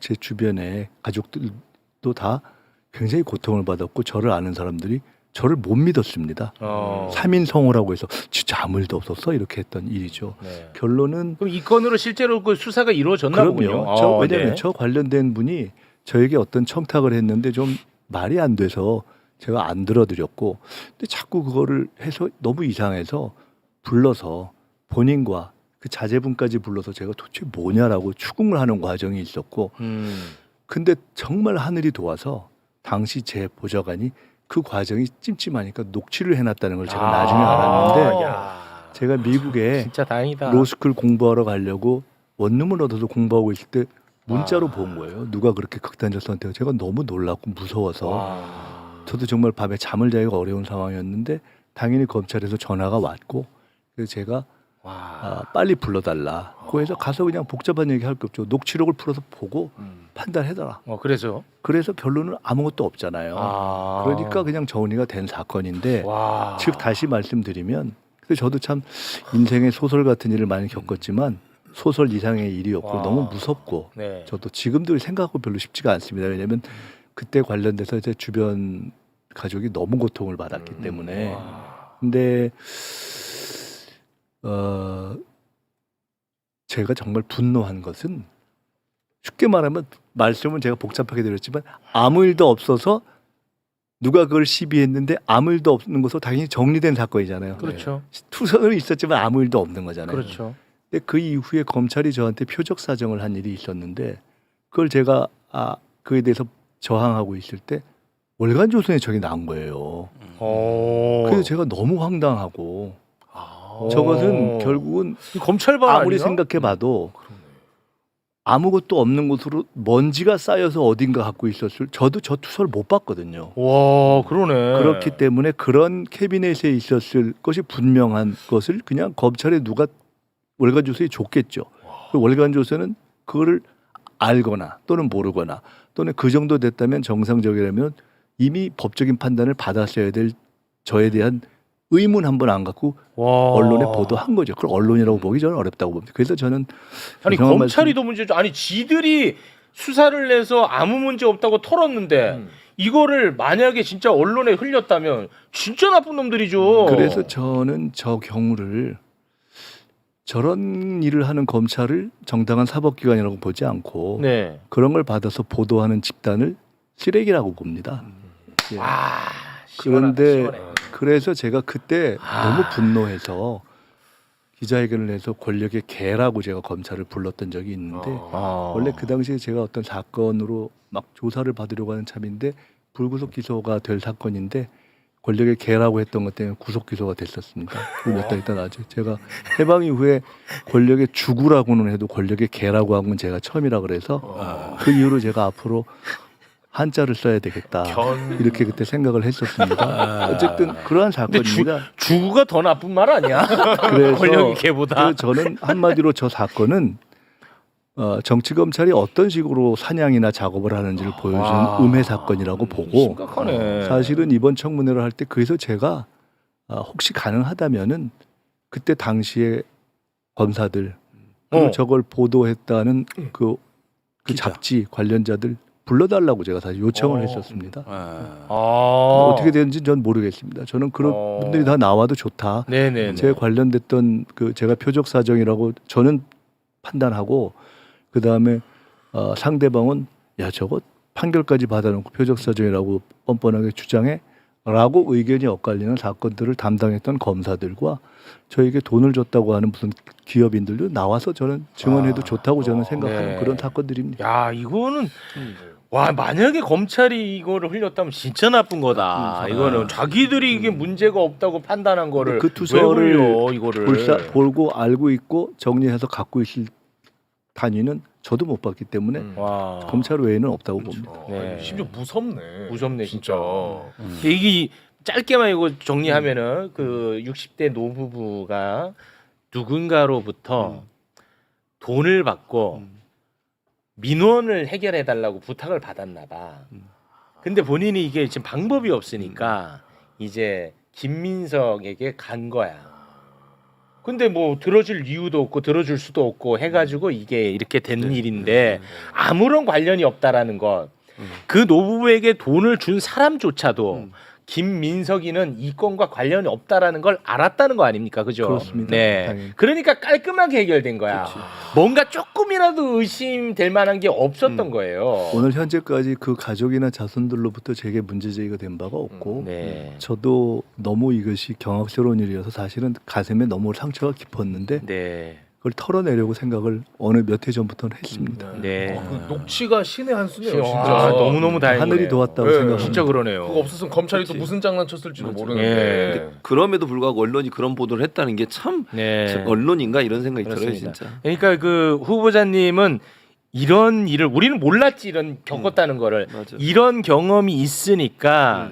제 주변에 가족들도 다 굉장히 고통을 받았고 저를 아는 사람들이 저를 못 믿었습니다. 3인 성호라고 해서 진짜 아무 일도 없었어 이렇게 했던 일이죠. 네. 결론은 그럼 이 건으로 실제로 그 수사가 이루어졌나 보군요. 왜냐하면 네. 저 관련된 분이 저에게 어떤 청탁을 했는데 좀 말이 안 돼서 제가 안 들어드렸고 근데 자꾸 그거를 해서 너무 이상해서 불러서 본인과 그 자제분까지 불러서 제가 도대체 뭐냐라고 추궁을 하는 과정이 있었고 근데 정말 하늘이 도와서 당시 제 보좌관이 그 과정이 찜찜하니까 녹취를 해놨다는 걸 제가 나중에 알았는데 야, 제가 미국에 진짜 다행이다. 로스쿨 공부하러 가려고 원룸을 얻어서 공부하고 있을 때 문자로 본 거예요. 누가 그렇게 극단적 선택을. 제가 너무 놀랐고 무서워서 저도 정말 밤에 잠을 자기가 어려운 상황이었는데 당연히 검찰에서 전화가 왔고 그래서 제가 빨리 불러달라고 해서 가서 그냥 복잡한 얘기 할 게 없죠. 녹취록을 풀어서 보고 판단해달라. 그래서 그래서 결론은 아무것도 없잖아요. 그러니까 그냥 정리가 된 사건인데 와. 즉 다시 말씀드리면 그래서 저도 참 인생의 소설 같은 일을 많이 겪었지만 소설 이상의 일이었고 와. 너무 무섭고 네. 저도 지금도 생각하고 별로 쉽지가 않습니다. 왜냐하면 그때 관련돼서 제 주변 가족이 너무 고통을 받았기 때문에 근데 제가 정말 분노한 것은 쉽게 말하면 말씀은 제가 복잡하게 드렸지만 아무 일도 없어서 누가 그걸 시비했는데 아무 일도 없는 것으로 당연히 정리된 사건이잖아요. 그렇죠. 투선은 있었지만 아무 일도 없는 거잖아요. 그렇죠. 근데 그 이후에 검찰이 저한테 표적 사정을 한 일이 있었는데 그걸 제가 그에 대해서 저항하고 있을 때 월간 조선에 저게 나온 거예요. 그래서 제가 너무 황당하고 저것은 결국은 검찰반 아무리 아니야? 생각해봐도 아무것도 없는 곳으로 먼지가 쌓여서 어딘가 갖고 있었을 저도 저 투서를 못 봤거든요. 와, 그러네. 그렇기 때문에 그런 캐비넷에 있었을 것이 분명한 것을 그냥 검찰에 누가 월간 조서에 줬겠죠. 그 월간 조서는 그거를 알거나 또는 모르거나 또는 그 정도 됐다면 정상적이라면 이미 법적인 판단을 받았어야 될 저에 대한 의문 한 번 안 갖고 와. 언론에 보도한 거죠. 그걸 언론이라고 보기 저는 어렵다고 봅니다. 그래서 저는 아니 죄송한 검찰이 더 문제죠. 아니 지들이 수사를 내서 아무 문제 없다고 털었는데 이거를 만약에 진짜 언론에 흘렸다면 진짜 나쁜 놈들이죠. 그래서 저는 저 경우를 저런 일을 하는 검찰을 정당한 사법기관이라고 보지 않고 네. 그런 걸 받아서 보도하는 집단을 쓰레기라고 봅니다. 예. 시원하다, 그런데 시원해. 그래서 제가 그때 너무 분노해서 기자회견을 해서 권력의 개라고 제가 검찰을 불렀던 적이 있는데 원래 그 당시에 제가 어떤 사건으로 막 조사를 받으려고 하는 참인데 불구속 기소가 될 사건인데 권력의 개라고 했던 것 때문에 구속 기소가 됐었습니다. 몇 달 있다 나죠. 제가 해방 이후에 권력의 주구라고는 해도 권력의 개라고 한 건 제가 처음이라 그래서 그 이후로 제가 앞으로 한자를 써야 되겠다 이렇게 그때 생각을 했었습니다. 어쨌든 그러한 사건입니다. 주구가 더 나쁜 말 아니야? 그래서 권력이 개보다. 그래서 저는 한마디로 저 사건은 정치 검찰이 어떤 식으로 사냥이나 작업을 하는지를 보여준 음해 사건이라고 보고 심각하네. 사실은 이번 청문회를 할 때 그래서 제가 혹시 가능하다면은 그때 당시에 검사들 그리고 저걸 보도했다는 그 잡지 관련자들 불러달라고 제가 사실 요청을 했었습니다. 어떻게 되는지 전 모르겠습니다. 저는 그런 분들이 다 나와도 좋다. 네네. 제 관련됐던 그 제가 표적 사정이라고 저는 판단하고 그 다음에 상대방은 야 저거 판결까지 받아놓고 표적 사정이라고 뻔뻔하게 주장해라고 의견이 엇갈리는 사건들을 담당했던 검사들과 저에게 돈을 줬다고 하는 무슨 기업인들도 나와서 저는 증언해도 좋다고 저는 생각하는 네. 그런 사건들입니다. 야 이거는 와 만약에 검찰이 이거를 흘렸다면 진짜 나쁜 거다. 이거는 자기들이 이게 문제가 없다고 판단한 거를 그 왜 투서를 흘려 이거를. 보고 알고 있고 정리해서 갖고 있을 단위는 저도 못 봤기 때문에 와. 검찰 외에는 없다고 봅니다. 네. 심지어 무섭네. 무섭네 진짜. 진짜. 이게 짧게만 이거 정리하면은 그 60대 노부부가 누군가로부터 돈을 받고 민원을 해결해 달라고 부탁을 받았나 봐. 근데 본인이 이게 지금 방법이 없으니까 이제 김민석에게 간 거야. 근데 뭐 들어줄 이유도 없고 들어줄 수도 없고 해가지고 이게 이렇게 된 일인데 아무런 관련이 없다라는 것. 그 노부부에게 돈을 준 사람조차도 김민석이는 이 건과 관련이 없다라는 걸 알았다는 거 아닙니까, 그죠? 그렇습니다. 네. 당연히. 그러니까 깔끔하게 해결된 거야. 뭔가 조금이라도 의심될 만한 게 없었던 거예요. 오늘 현재까지 그 가족이나 자손들로부터 제게 문제 제기가 된 바가 없고 네. 저도 너무 이것이 경악스러운 일이어서 사실은 가슴에 너무 상처가 깊었는데 네. 그걸 털어내려고 생각을 어느 몇 해 전부터는 했습니다. 네. 그 녹취가 신의 한 수네요, 진짜. 아, 너무너무 다행이네요. 하늘이 도왔다고 네. 생각합니다. 진짜 그러네요. 그거 없었으면 검찰이 또 무슨 장난쳤을지도 예. 모르는데. 그럼에도 불구하고 언론이 그런 보도를 했다는 게 참 네. 언론인가 이런 생각이 그렇습니다. 들어요, 진짜. 그러니까 그 후보자님은 이런 일을 우리는 몰랐지 이런 겪었다는 거를 맞아. 이런 경험이 있으니까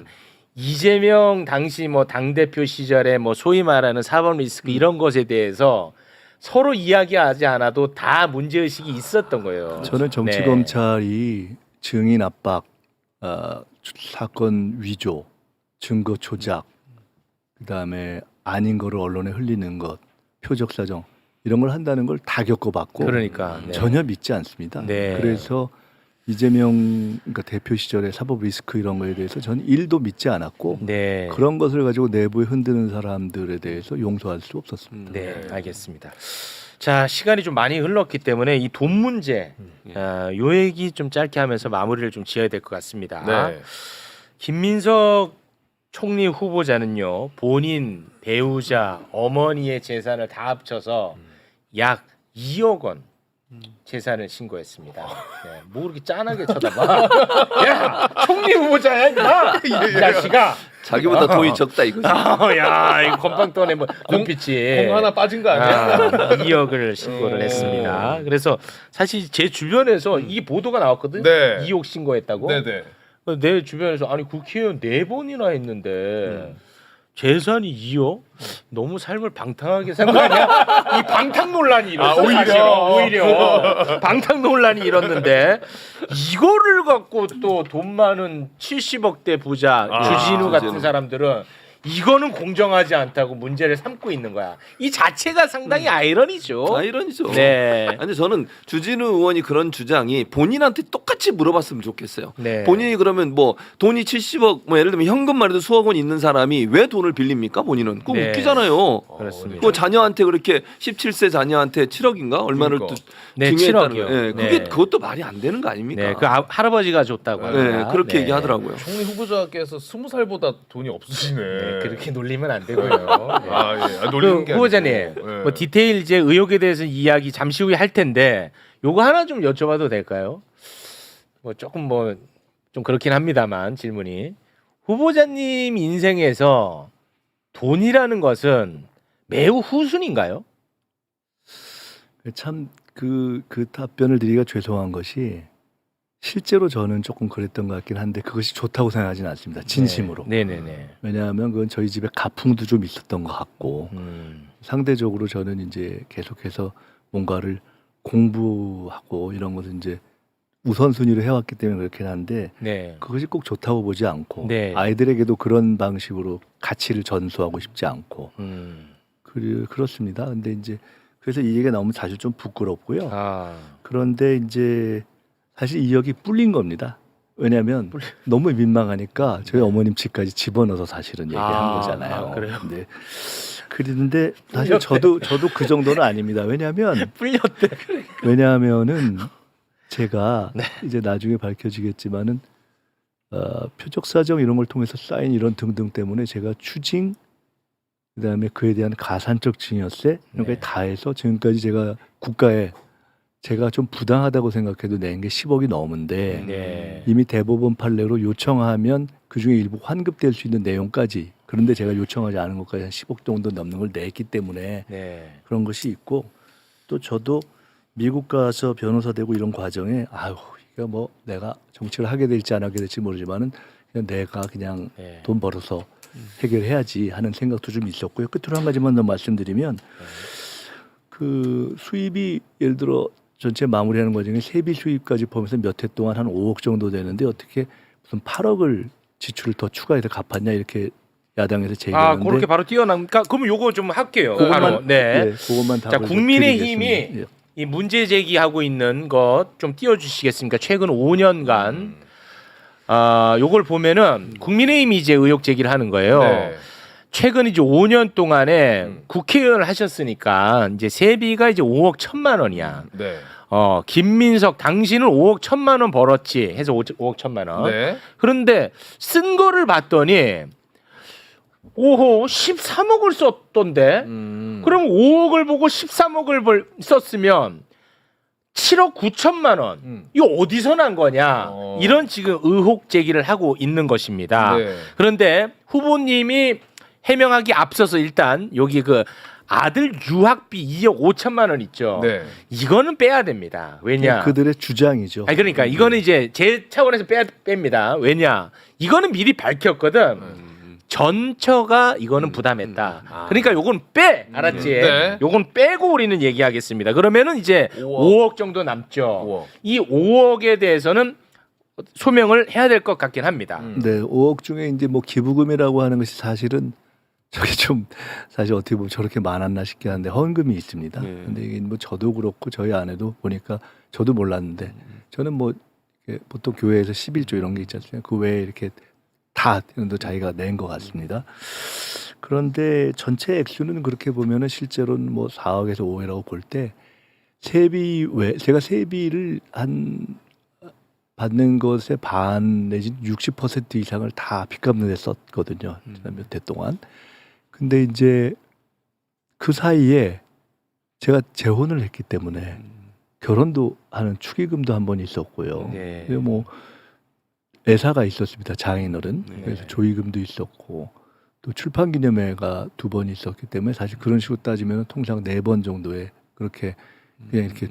이재명 당시 뭐 당 대표 시절에 뭐 소위 말하는 사법 리스크 이런 것에 대해서 서로 이야기하지 않아도 다 문제 의식이 있었던 거예요. 저는 정치 네. 검찰이 증인 압박, 사건 위조, 증거 조작, 그다음에 아닌 거를 언론에 흘리는 것, 표적 사정 이런 걸 한다는 걸 다 겪어봤고 그러니까 네. 전혀 믿지 않습니다. 네. 그래서 이재명 그러니까 대표 시절의 사법 리스크 이런 거에 대해서 저는 1도 믿지 않았고 네. 그런 것을 가지고 내부에 흔드는 사람들에 대해서 용서할 수 없었습니다. 네, 알겠습니다. 자, 시간이 좀 많이 흘렀기 때문에 이 돈 문제, 요 얘기 좀 짧게 하면서 마무리를 좀 지어야 될 것 같습니다. 네. 김민석 총리 후보자는요, 본인, 배우자, 어머니의 재산을 다 합쳐서 약 2억 원 재산을 신고했습니다. 네, 뭐 그렇게 짠하게 쳐다봐? 야, 총리 후보자야, 임마! 이 자식아! 자기보다 돈이 적다 이거지. 야, 이거 건빵 떠네 뭐 눈빛이. 공 하나 빠진 거 아니야? 2억을 신고를 했습니다. 그래서 사실 제 주변에서 이 보도가 나왔거든. 네. 2억 신고했다고. 네네. 내 주변에서 아니 국회의원 4번이나 했는데 재산이 2억? 너무 삶을 방탕하게 산 거 아니야? 이 방탕 논란이 일었어. 오히려 방탕 논란이 일었는데 이거를 갖고 또 돈 많은 70억대 부자 주진우 같은 주진우. 사람들은 이거는 공정하지 않다고 문제를 삼고 있는 거야. 이 자체가 상당히 아이러니죠. 아이러니죠. 네. 아니 저는 주진우 의원이 그런 주장이 본인한테 똑같이 물어봤으면 좋겠어요. 네. 본인이 그러면 뭐 돈이 70억 뭐 예를 들면 현금만 해도 수억 원 있는 사람이 왜 돈을 빌립니까? 본인은 그거 네. 웃기잖아요. 그렇습니다. 그 자녀한테 그렇게 17세 자녀한테 7억인가 얼마를 그러니까. 또 네, 증여했다는 7억이요. 거예요. 예, 그게 네. 그것도 말이 안 되는 거 아닙니까? 네, 그 할아버지가 줬다고 합니다. 네, 그렇게 네. 얘기하더라고요. 총리 후보자께서 20살보다 돈이 없으시네. 네, 그렇게 놀리면 안 되고요. 네. 아, 예. 아, 그 놀리는 게 후보자님, 아니고. 예. 뭐 디테일 이제 의혹에 대해서 이야기 잠시 후에 할 텐데 요거 하나 좀 여쭤봐도 될까요? 뭐 조금 뭐 좀 그렇긴 합니다만 질문이 후보자님 인생에서 돈이라는 것은 매우 후순인가요? 참 그 답변을 드리기가 죄송한 것이 실제로 저는 조금 그랬던 것 같긴 한데 그것이 좋다고 생각하지는 않습니다. 진심으로. 네네네. 왜냐하면 그건 저희 집에 가풍도 좀 있었던 것 같고 상대적으로 저는 이제 계속해서 뭔가를 공부하고 이런 것을 이제 우선순위로 해왔기 때문에 그렇긴 한데 네. 그것이 꼭 좋다고 보지 않고 네. 아이들에게도 그런 방식으로 가치를 전수하고 싶지 않고 그렇습니다. 근데 이제 그래서 이 얘기가 나오면 사실 좀 부끄럽고요. 아. 그런데 이제 사실 2억이 불린 겁니다. 왜냐하면 너무 민망하니까 저희 어머님 집까지 집어넣어서 사실은 얘기한 거잖아요. 아, 그래요? 네. 그런데 사실 저도 그 정도는 아닙니다. 왜냐하면 불렸대. 왜냐하면은 제가 네. 이제 나중에 밝혀지겠지만은 표적 사정 이런 걸 통해서 쌓인 이런 등등 때문에 제가 추징 그다음에 그에 대한 가산적 증여세 이런 네. 거 다 해서 지금까지 제가 국가에 제가 좀 부당하다고 생각해도 낸 게 10억이 넘은데 네. 이미 대법원 판례로 요청하면 그중에 일부 환급될 수 있는 내용까지 그런데 제가 요청하지 않은 것까지 한 10억 정도 넘는 걸 냈기 때문에 네. 그런 것이 있고 또 저도 미국 가서 변호사 되고 이런 과정에 아유 이거 뭐 내가 정치를 하게 될지 안 하게 될지 모르지만은 그냥 내가 그냥 네. 돈 벌어서 해결해야지 하는 생각도 좀 있었고요. 끝으로 한 가지만 더 말씀드리면 그 수입이 예를 들어 전체 마무리하는 과정에 세비 수입까지 포함해서 몇 해 동안 한 5억 정도 되는데 어떻게 무슨 8억을 지출을 더 추가해서 갚았냐 이렇게 야당에서 제기하는데 그렇게 바로 뛰어납니까? 그러면 요거 좀 할게요. 그것만 바로. 네. 그것만 자, 답을 국민의힘이 드리겠습니다. 예. 이 문제 제기하고 있는 것 좀 띄워주시겠습니까? 최근 5년간 요걸 보면은 국민의힘이 이제 의혹 제기를 하는 거예요. 네. 최근 이제 5년 동안에 국회의원을 하셨으니까 이제 세비가 이제 5억 1천만 원이야. 네. 김민석 당신은 5억 1천만 원 벌었지 해서 5억 1천만 원. 네. 그런데 쓴 거를 봤더니 오호 13억을 썼던데 그럼 5억을 보고 13억을 썼으면 7억 9천만 원. 이거 어디서 난 거냐? 이런 지금 의혹 제기를 하고 있는 것입니다. 네. 그런데 후보님이 해명하기 앞서서 일단 여기 그 아들 유학비 2억 5천만 원 있죠. 네. 이거는 빼야 됩니다. 왜냐? 그들의 주장이죠. 아니 그러니까 이거는 이제 제 차원에서 뺍니다. 왜냐? 이거는 미리 밝혔거든. 전처가 이거는 부담했다. 그러니까 요건 빼. 알았지? 네. 요건 빼고 우리는 얘기하겠습니다. 그러면은 이제 5억 정도 남죠. 5억. 이 5억에 대해서는 소명을 해야 될 것 같긴 합니다. 네, 5억 중에 이제 뭐 기부금이라고 하는 것이 사실은 저게 좀 사실 어떻게 보면 저렇게 많았나 싶긴 한데 헌금이 있습니다. 근데 이게 뭐 저도 그렇고 저희 아내도 보니까 저도 몰랐는데 저는 뭐 이렇게 보통 교회에서 11조 이런 게 있지 않습니까? 그 외에 이렇게 다 자기가 낸 것 같습니다. 그런데 전체 액수는 그렇게 보면은 실제로는 뭐 4억에서 5억이라고 볼 때 세비 외 제가 세비를 한 받는 것의 반 내지 60% 이상을 다 빚 갚는 데 썼거든요. 지난 몇 해 동안. 근데 이제 그 사이에 제가 재혼을 했기 때문에 결혼도 하는 축의금도 한 번 있었고요. 네. 그리고 뭐 애사가 있었습니다. 장인어른. 그래서 조의금도 있었고 또 출판기념회가 2번 있었기 때문에 사실 그런 식으로 따지면 통상 4번 정도의 그렇게 그냥 이렇게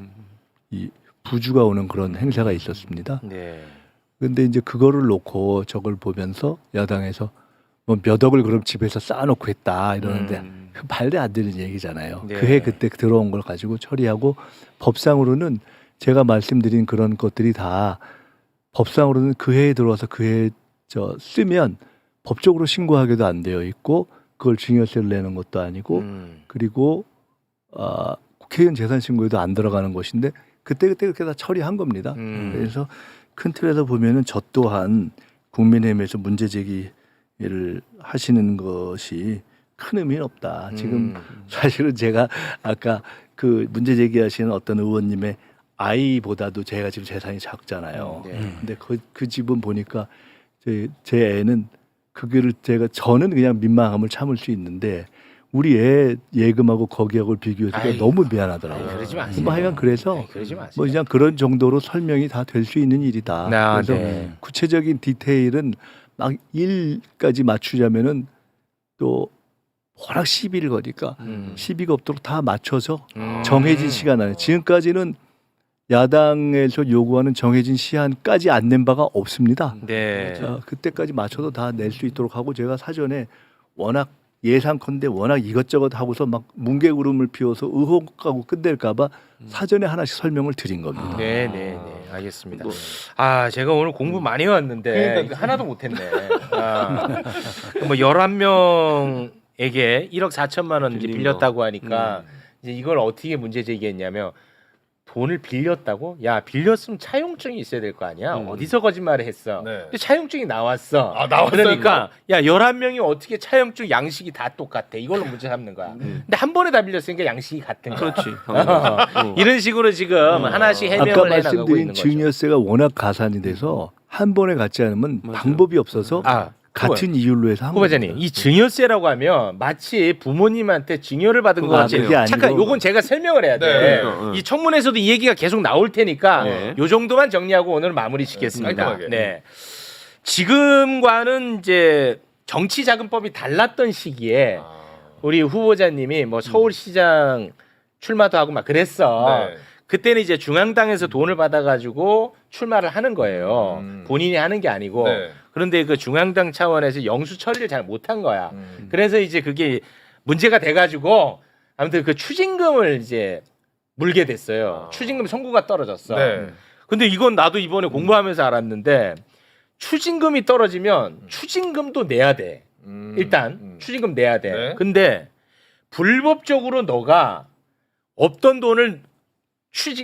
이 부주가 오는 그런 행사가 있었습니다. 네. 근데 이제 그거를 놓고 저걸 보면서 야당에서 뭐 몇 억을 그럼 집에서 쌓아놓고 했다 이러는데 그 말도 안 되는 얘기잖아요. 네. 그해 그때 들어온 걸 가지고 처리하고 법상으로는 제가 말씀드린 그런 것들이 다 법상으로는 그 해에 들어와서 그 해에 쓰면 법적으로 신고하게도 안 되어 있고 그걸 증여세를 내는 것도 아니고 그리고 국회의원 재산 신고에도 안 들어가는 것인데 그때 그렇게 다 처리한 겁니다. 그래서 큰 틀에서 보면은 저 또한 국민의힘에서 문제 제기를 하시는 것이 큰 의미는 없다. 지금 사실은 제가 아까 그 문제 제기하시는 어떤 의원님의 아이보다도 제가 지금 재산이 작잖아요. 근데 그 집은 보니까 제 애는 그거를 저는 그냥 민망함을 참을 수 있는데 우리 애 예금하고 거기하고 비교해서 너무 미안하더라고요. 그러지 마세요. 뭐 하여간 그래서 그러지 마세요. 뭐 그냥 그런 정도로 설명이 다 될 수 있는 일이다. 아, 그래서 네. 구체적인 디테일은 막 일까지 맞추자면은 또 워낙 시비를 거니까 시비가 없도록 다 맞춰서 정해진 시간 안에 지금까지는 야당에서 요구하는 정해진 시한까지 안 낸 바가 없습니다. 네. 자, 그때까지 맞춰도 다 낼 수 있도록 하고 제가 사전에 워낙 예상컨대 워낙 이것저것 하고서 막 뭉게구름을 피워서 의혹하고 끝낼까봐 사전에 하나씩 설명을 드린 겁니다. 네, 알겠습니다. 아, 제가 오늘 공부 많이 해왔는데 이거 하나도 못했네. 뭐 11명에게 1억 4천만 원 이제 빌렸다고 하니까 이제 이걸 어떻게 문제 제기했냐면 돈을 빌렸다고? 야, 빌렸으면 차용증이 있어야 될 거 아니야? 어디서 거짓말을 했어? 네. 근데 차용증이 나왔어. 아, 나왔어요, 그러니까 야, 11명이 어떻게 차용증 양식이 다 똑같아? 이걸로 문제 삼는 거야. 근데 한 번에 다 빌렸으니까 양식이 같은 거야. 그렇지. 이런 식으로 지금 하나씩 아까 해명을 해나가고 말씀드린 있는 거죠. 증여세가 워낙 가산이 돼서 한 번에 갖지 않으면 방법이 없어서 같은 이율로 해서 한 후보자님, 겁니다. 이 증여세라고 하면 마치 부모님한테 증여를 받은 것 같이 그게 아니고. 잠깐 요건 제가 설명을 해야 돼. 네. 이 청문회에서도 이 얘기가 계속 나올 테니까 네. 요 정도만 정리하고 오늘 마무리 짓겠습니다. 깔끔하게. 네. 지금과는 이제 정치자금법이 달랐던 시기에 우리 후보자님이 뭐 서울시장 출마도 하고 막 그랬어. 네. 그때는 이제 중앙당에서 돈을 받아가지고 출마를 하는 거예요. 본인이 하는 게 아니고. 네. 그런데 그 중앙당 차원에서 영수 처리를 잘 못한 거야. 그래서 이제 그게 문제가 돼가지고 아무튼 그 추징금을 이제 물게 됐어요. 추징금 청구가 떨어졌어. 네. 근데 이건 나도 이번에 공부하면서 알았는데 추징금이 떨어지면 추징금도 내야 돼. 일단 추징금 내야 돼. 네. 근데 불법적으로 너가 없던 돈을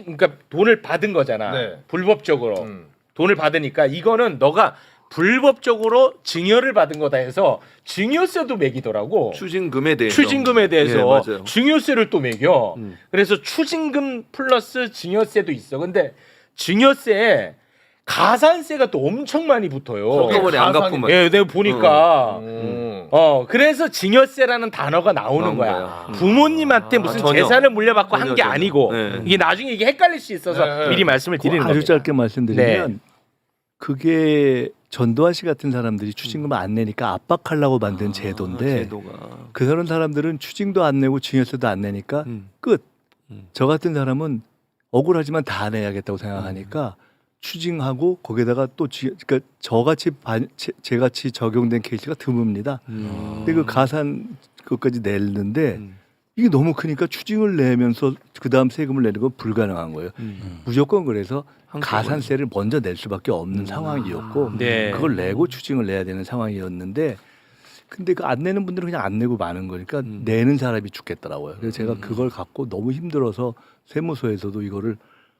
그러니까 돈을 받은 거잖아. 네. 불법적으로 돈을 받으니까 이거는 너가 불법적으로 증여를 받은 거다 해서 증여세도 매기더라고. 추징금에 대해서. 추징금에 대해서 예, 맞아요. 증여세를 또 매겨. 그래서 추징금 플러스 증여세도 있어. 근데 증여세에 가산세가 또 엄청 많이 붙어요. 한꺼번에 안 갚으면. 예, 내가 보니까 그래서 증여세라는 단어가 나오는 나온 거야. 거야. 부모님한테 무슨 전혀. 재산을 물려받고 한 게 전혀. 아니고 네. 이게 나중에 이게 헷갈릴 수 있어서 네. 미리 말씀을 드리는 아주 겁니다. 짧게 말씀드리면 네. 그게 전두환 씨 같은 사람들이 추징금을 안 내니까 압박하려고 만든 제도인데 제도가. 그런 사람들은 추징도 안 내고 증여세도 안 내니까 끝. 저 같은 사람은 억울하지만 다 내야겠다고 생각하니까 추징하고 거기다가 또 그러니까 저같이 제같이 적용된 케이스가 드뭅니다. 근데 그 가산 그것까지 냈는데 이게 너무 크니까 추징을 내면서 그 다음 세금을 내는 건 불가능한 거예요. 무조건 그래서 가산세를 먼저 낼 수밖에 없는 상황이었고 네. 그걸 내고 추징을 내야 되는 상황이었는데 근데 그 안 내는 분들은 그냥 안 내고 마는 거니까 내는 사람이 죽겠더라고요. 그래서 제가 그걸 갖고 너무 힘들어서 세무서에서도 이거를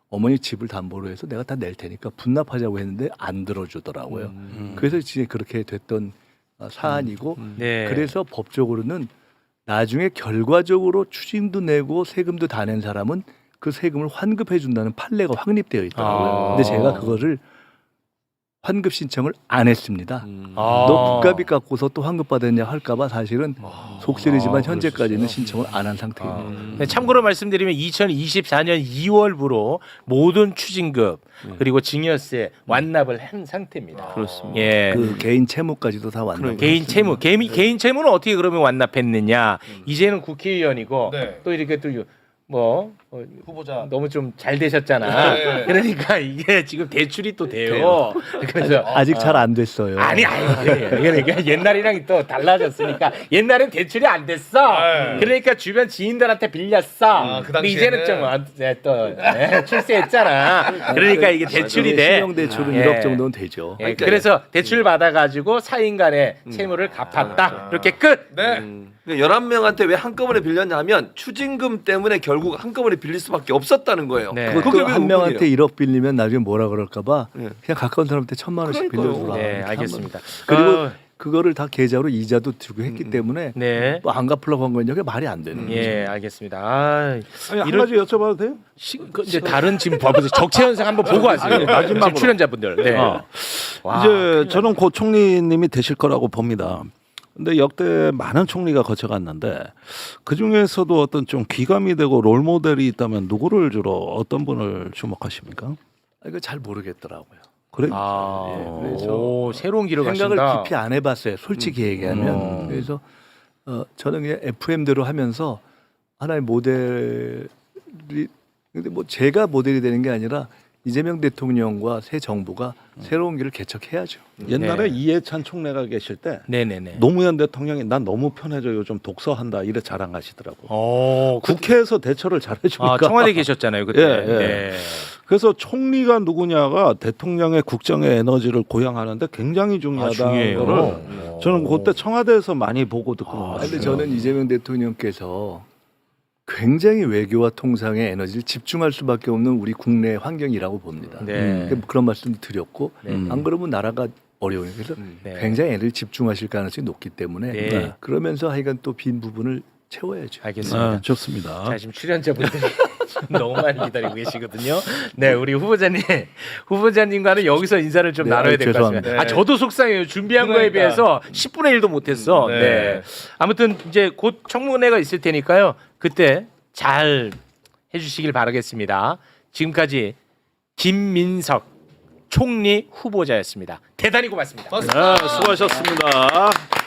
어머니 집을 담보로 해서 내가 다 낼 테니까 분납하자고 했는데 안 들어주더라고요. 그래서 진짜 그렇게 됐던 사안이고 네. 그래서 법적으로는 나중에 결과적으로 추징도 내고 세금도 다 낸 사람은 그 세금을 환급해 준다는 판례가 확립되어 있더라고요. 근데 제가 그거를 환급 신청을 안 했습니다. 너 국가비 깎고서 또 환급 받았냐 할까봐 사실은 속쓰리지만 현재까지는 신청을 안 한 상태입니다. 네, 참고로 말씀드리면 2024년 2월부로 모든 추징급 그리고 증여세 완납을 한 상태입니다. 그렇습니다. 예. 그 개인 채무까지도 다 완납. 개인 채무, 개인 채무는 어떻게 그러면 완납했느냐? 이제는 국회의원이고 네. 또 이렇게 또 후보자 너무 좀 잘 되셨잖아. 네. 그러니까 이게 지금 대출이 또 돼요. 그래서 아직 잘 안 됐어요. 아니 그러니까 옛날이랑 또 달라졌으니까 옛날엔 대출이 안 됐어. 네. 그러니까 주변 지인들한테 빌렸어. 그 근데 이제는 또 출세했잖아. 그러니까 이게 대출이 돼. 신용 대출은 예. 1억 정도는 되죠. 예, 그래서 대출 받아가지고 사인간의 채무를 갚았다. 이렇게 끝. 네. 그러니까 11명한테 왜 한꺼번에 빌렸냐면 추징금 때문에 결국 한꺼번에 빌릴 수밖에 없었다는 거예요. 네. 그것도 그게 왜 한 명한테 의문이에요? 1억 빌리면 나중에 뭐라 그럴까봐 네. 그냥 가까운 사람한테 1,000만 원씩 그러니까요. 빌려주라. 네, 이렇게 알겠습니다. 그리고 어, 그거를 다 계좌로 이자도 주고 했기 때문에 네. 뭐 안 갚으려고 한 거냐 그게 말이 안 되는 거죠. 예, 알겠습니다. 아, 아니, 한 이런- 가지 여쭤봐도 돼요? 이제 다른 지금 봐보세요. 적체 현상 한번 보고 하세요. 지금 출연자분들. 네. 어. 와, 이제 저는 고 총리님이 되실 거라고 봅니다. 근데 역대 많은 총리가 거쳐갔는데 그 중에서도 어떤 좀 귀감이 되고 롤 모델이 있다면 누구를 주로 어떤 분을 주목하십니까? 이거 잘 모르겠더라고요. 그래? 아, 그래서 오, 새로운 길을 생각을 가신다. 깊이 안 해봤어요. 솔직히 얘기하면. 그래서 저는 그냥 FM대로 하면서 하나의 모델이 근데 뭐 제가 모델이 되는 게 아니라 이재명 대통령과 새 정부가 새로운 길을 개척해야죠. 옛날에 네. 이해찬 총리가 계실 때 네네네. 노무현 대통령이 난 너무 편해져 요즘 독서한다 이래 자랑하시더라고. 오, 국회에서 대처를 잘해주니까. 청와대 계셨잖아요 그때. 예, 예. 네. 그래서 총리가 누구냐가 대통령의 국정의 에너지를 고양하는데 굉장히 중요하다는 중요해요. 거를 저는 그때 청와대에서 많이 보고 듣고 근데 왔어요. 저는 이재명 대통령께서 굉장히 외교와 통상에 에너지를 집중할 수밖에 없는 우리 국내 환경이라고 봅니다. 네. 그런 말씀도 드렸고 네. 안 그러면 나라가 어려워요. 그래서 네. 굉장히 에너지 집중하실 가능성이 높기 때문에 네. 그러면서 하여간 또 빈 부분을 채워야죠. 알겠습니다. 아, 좋습니다. 자, 지금 출연자분들이 너무 많이 기다리고 계시거든요. 네, 우리 후보자님과는 여기서 인사를 좀 네, 나눠야 될 것 같습니다. 죄송합니다. 아, 저도 속상해요. 준비한 거에 그러니까. 비해서 10분의 1도 못했어. 네. 네. 아무튼 이제 곧 청문회가 있을 테니까요. 그때 잘 해주시길 바라겠습니다. 지금까지 김민석 총리 후보자였습니다. 대단히 고맙습니다. 고맙습니다. 수고하셨습니다.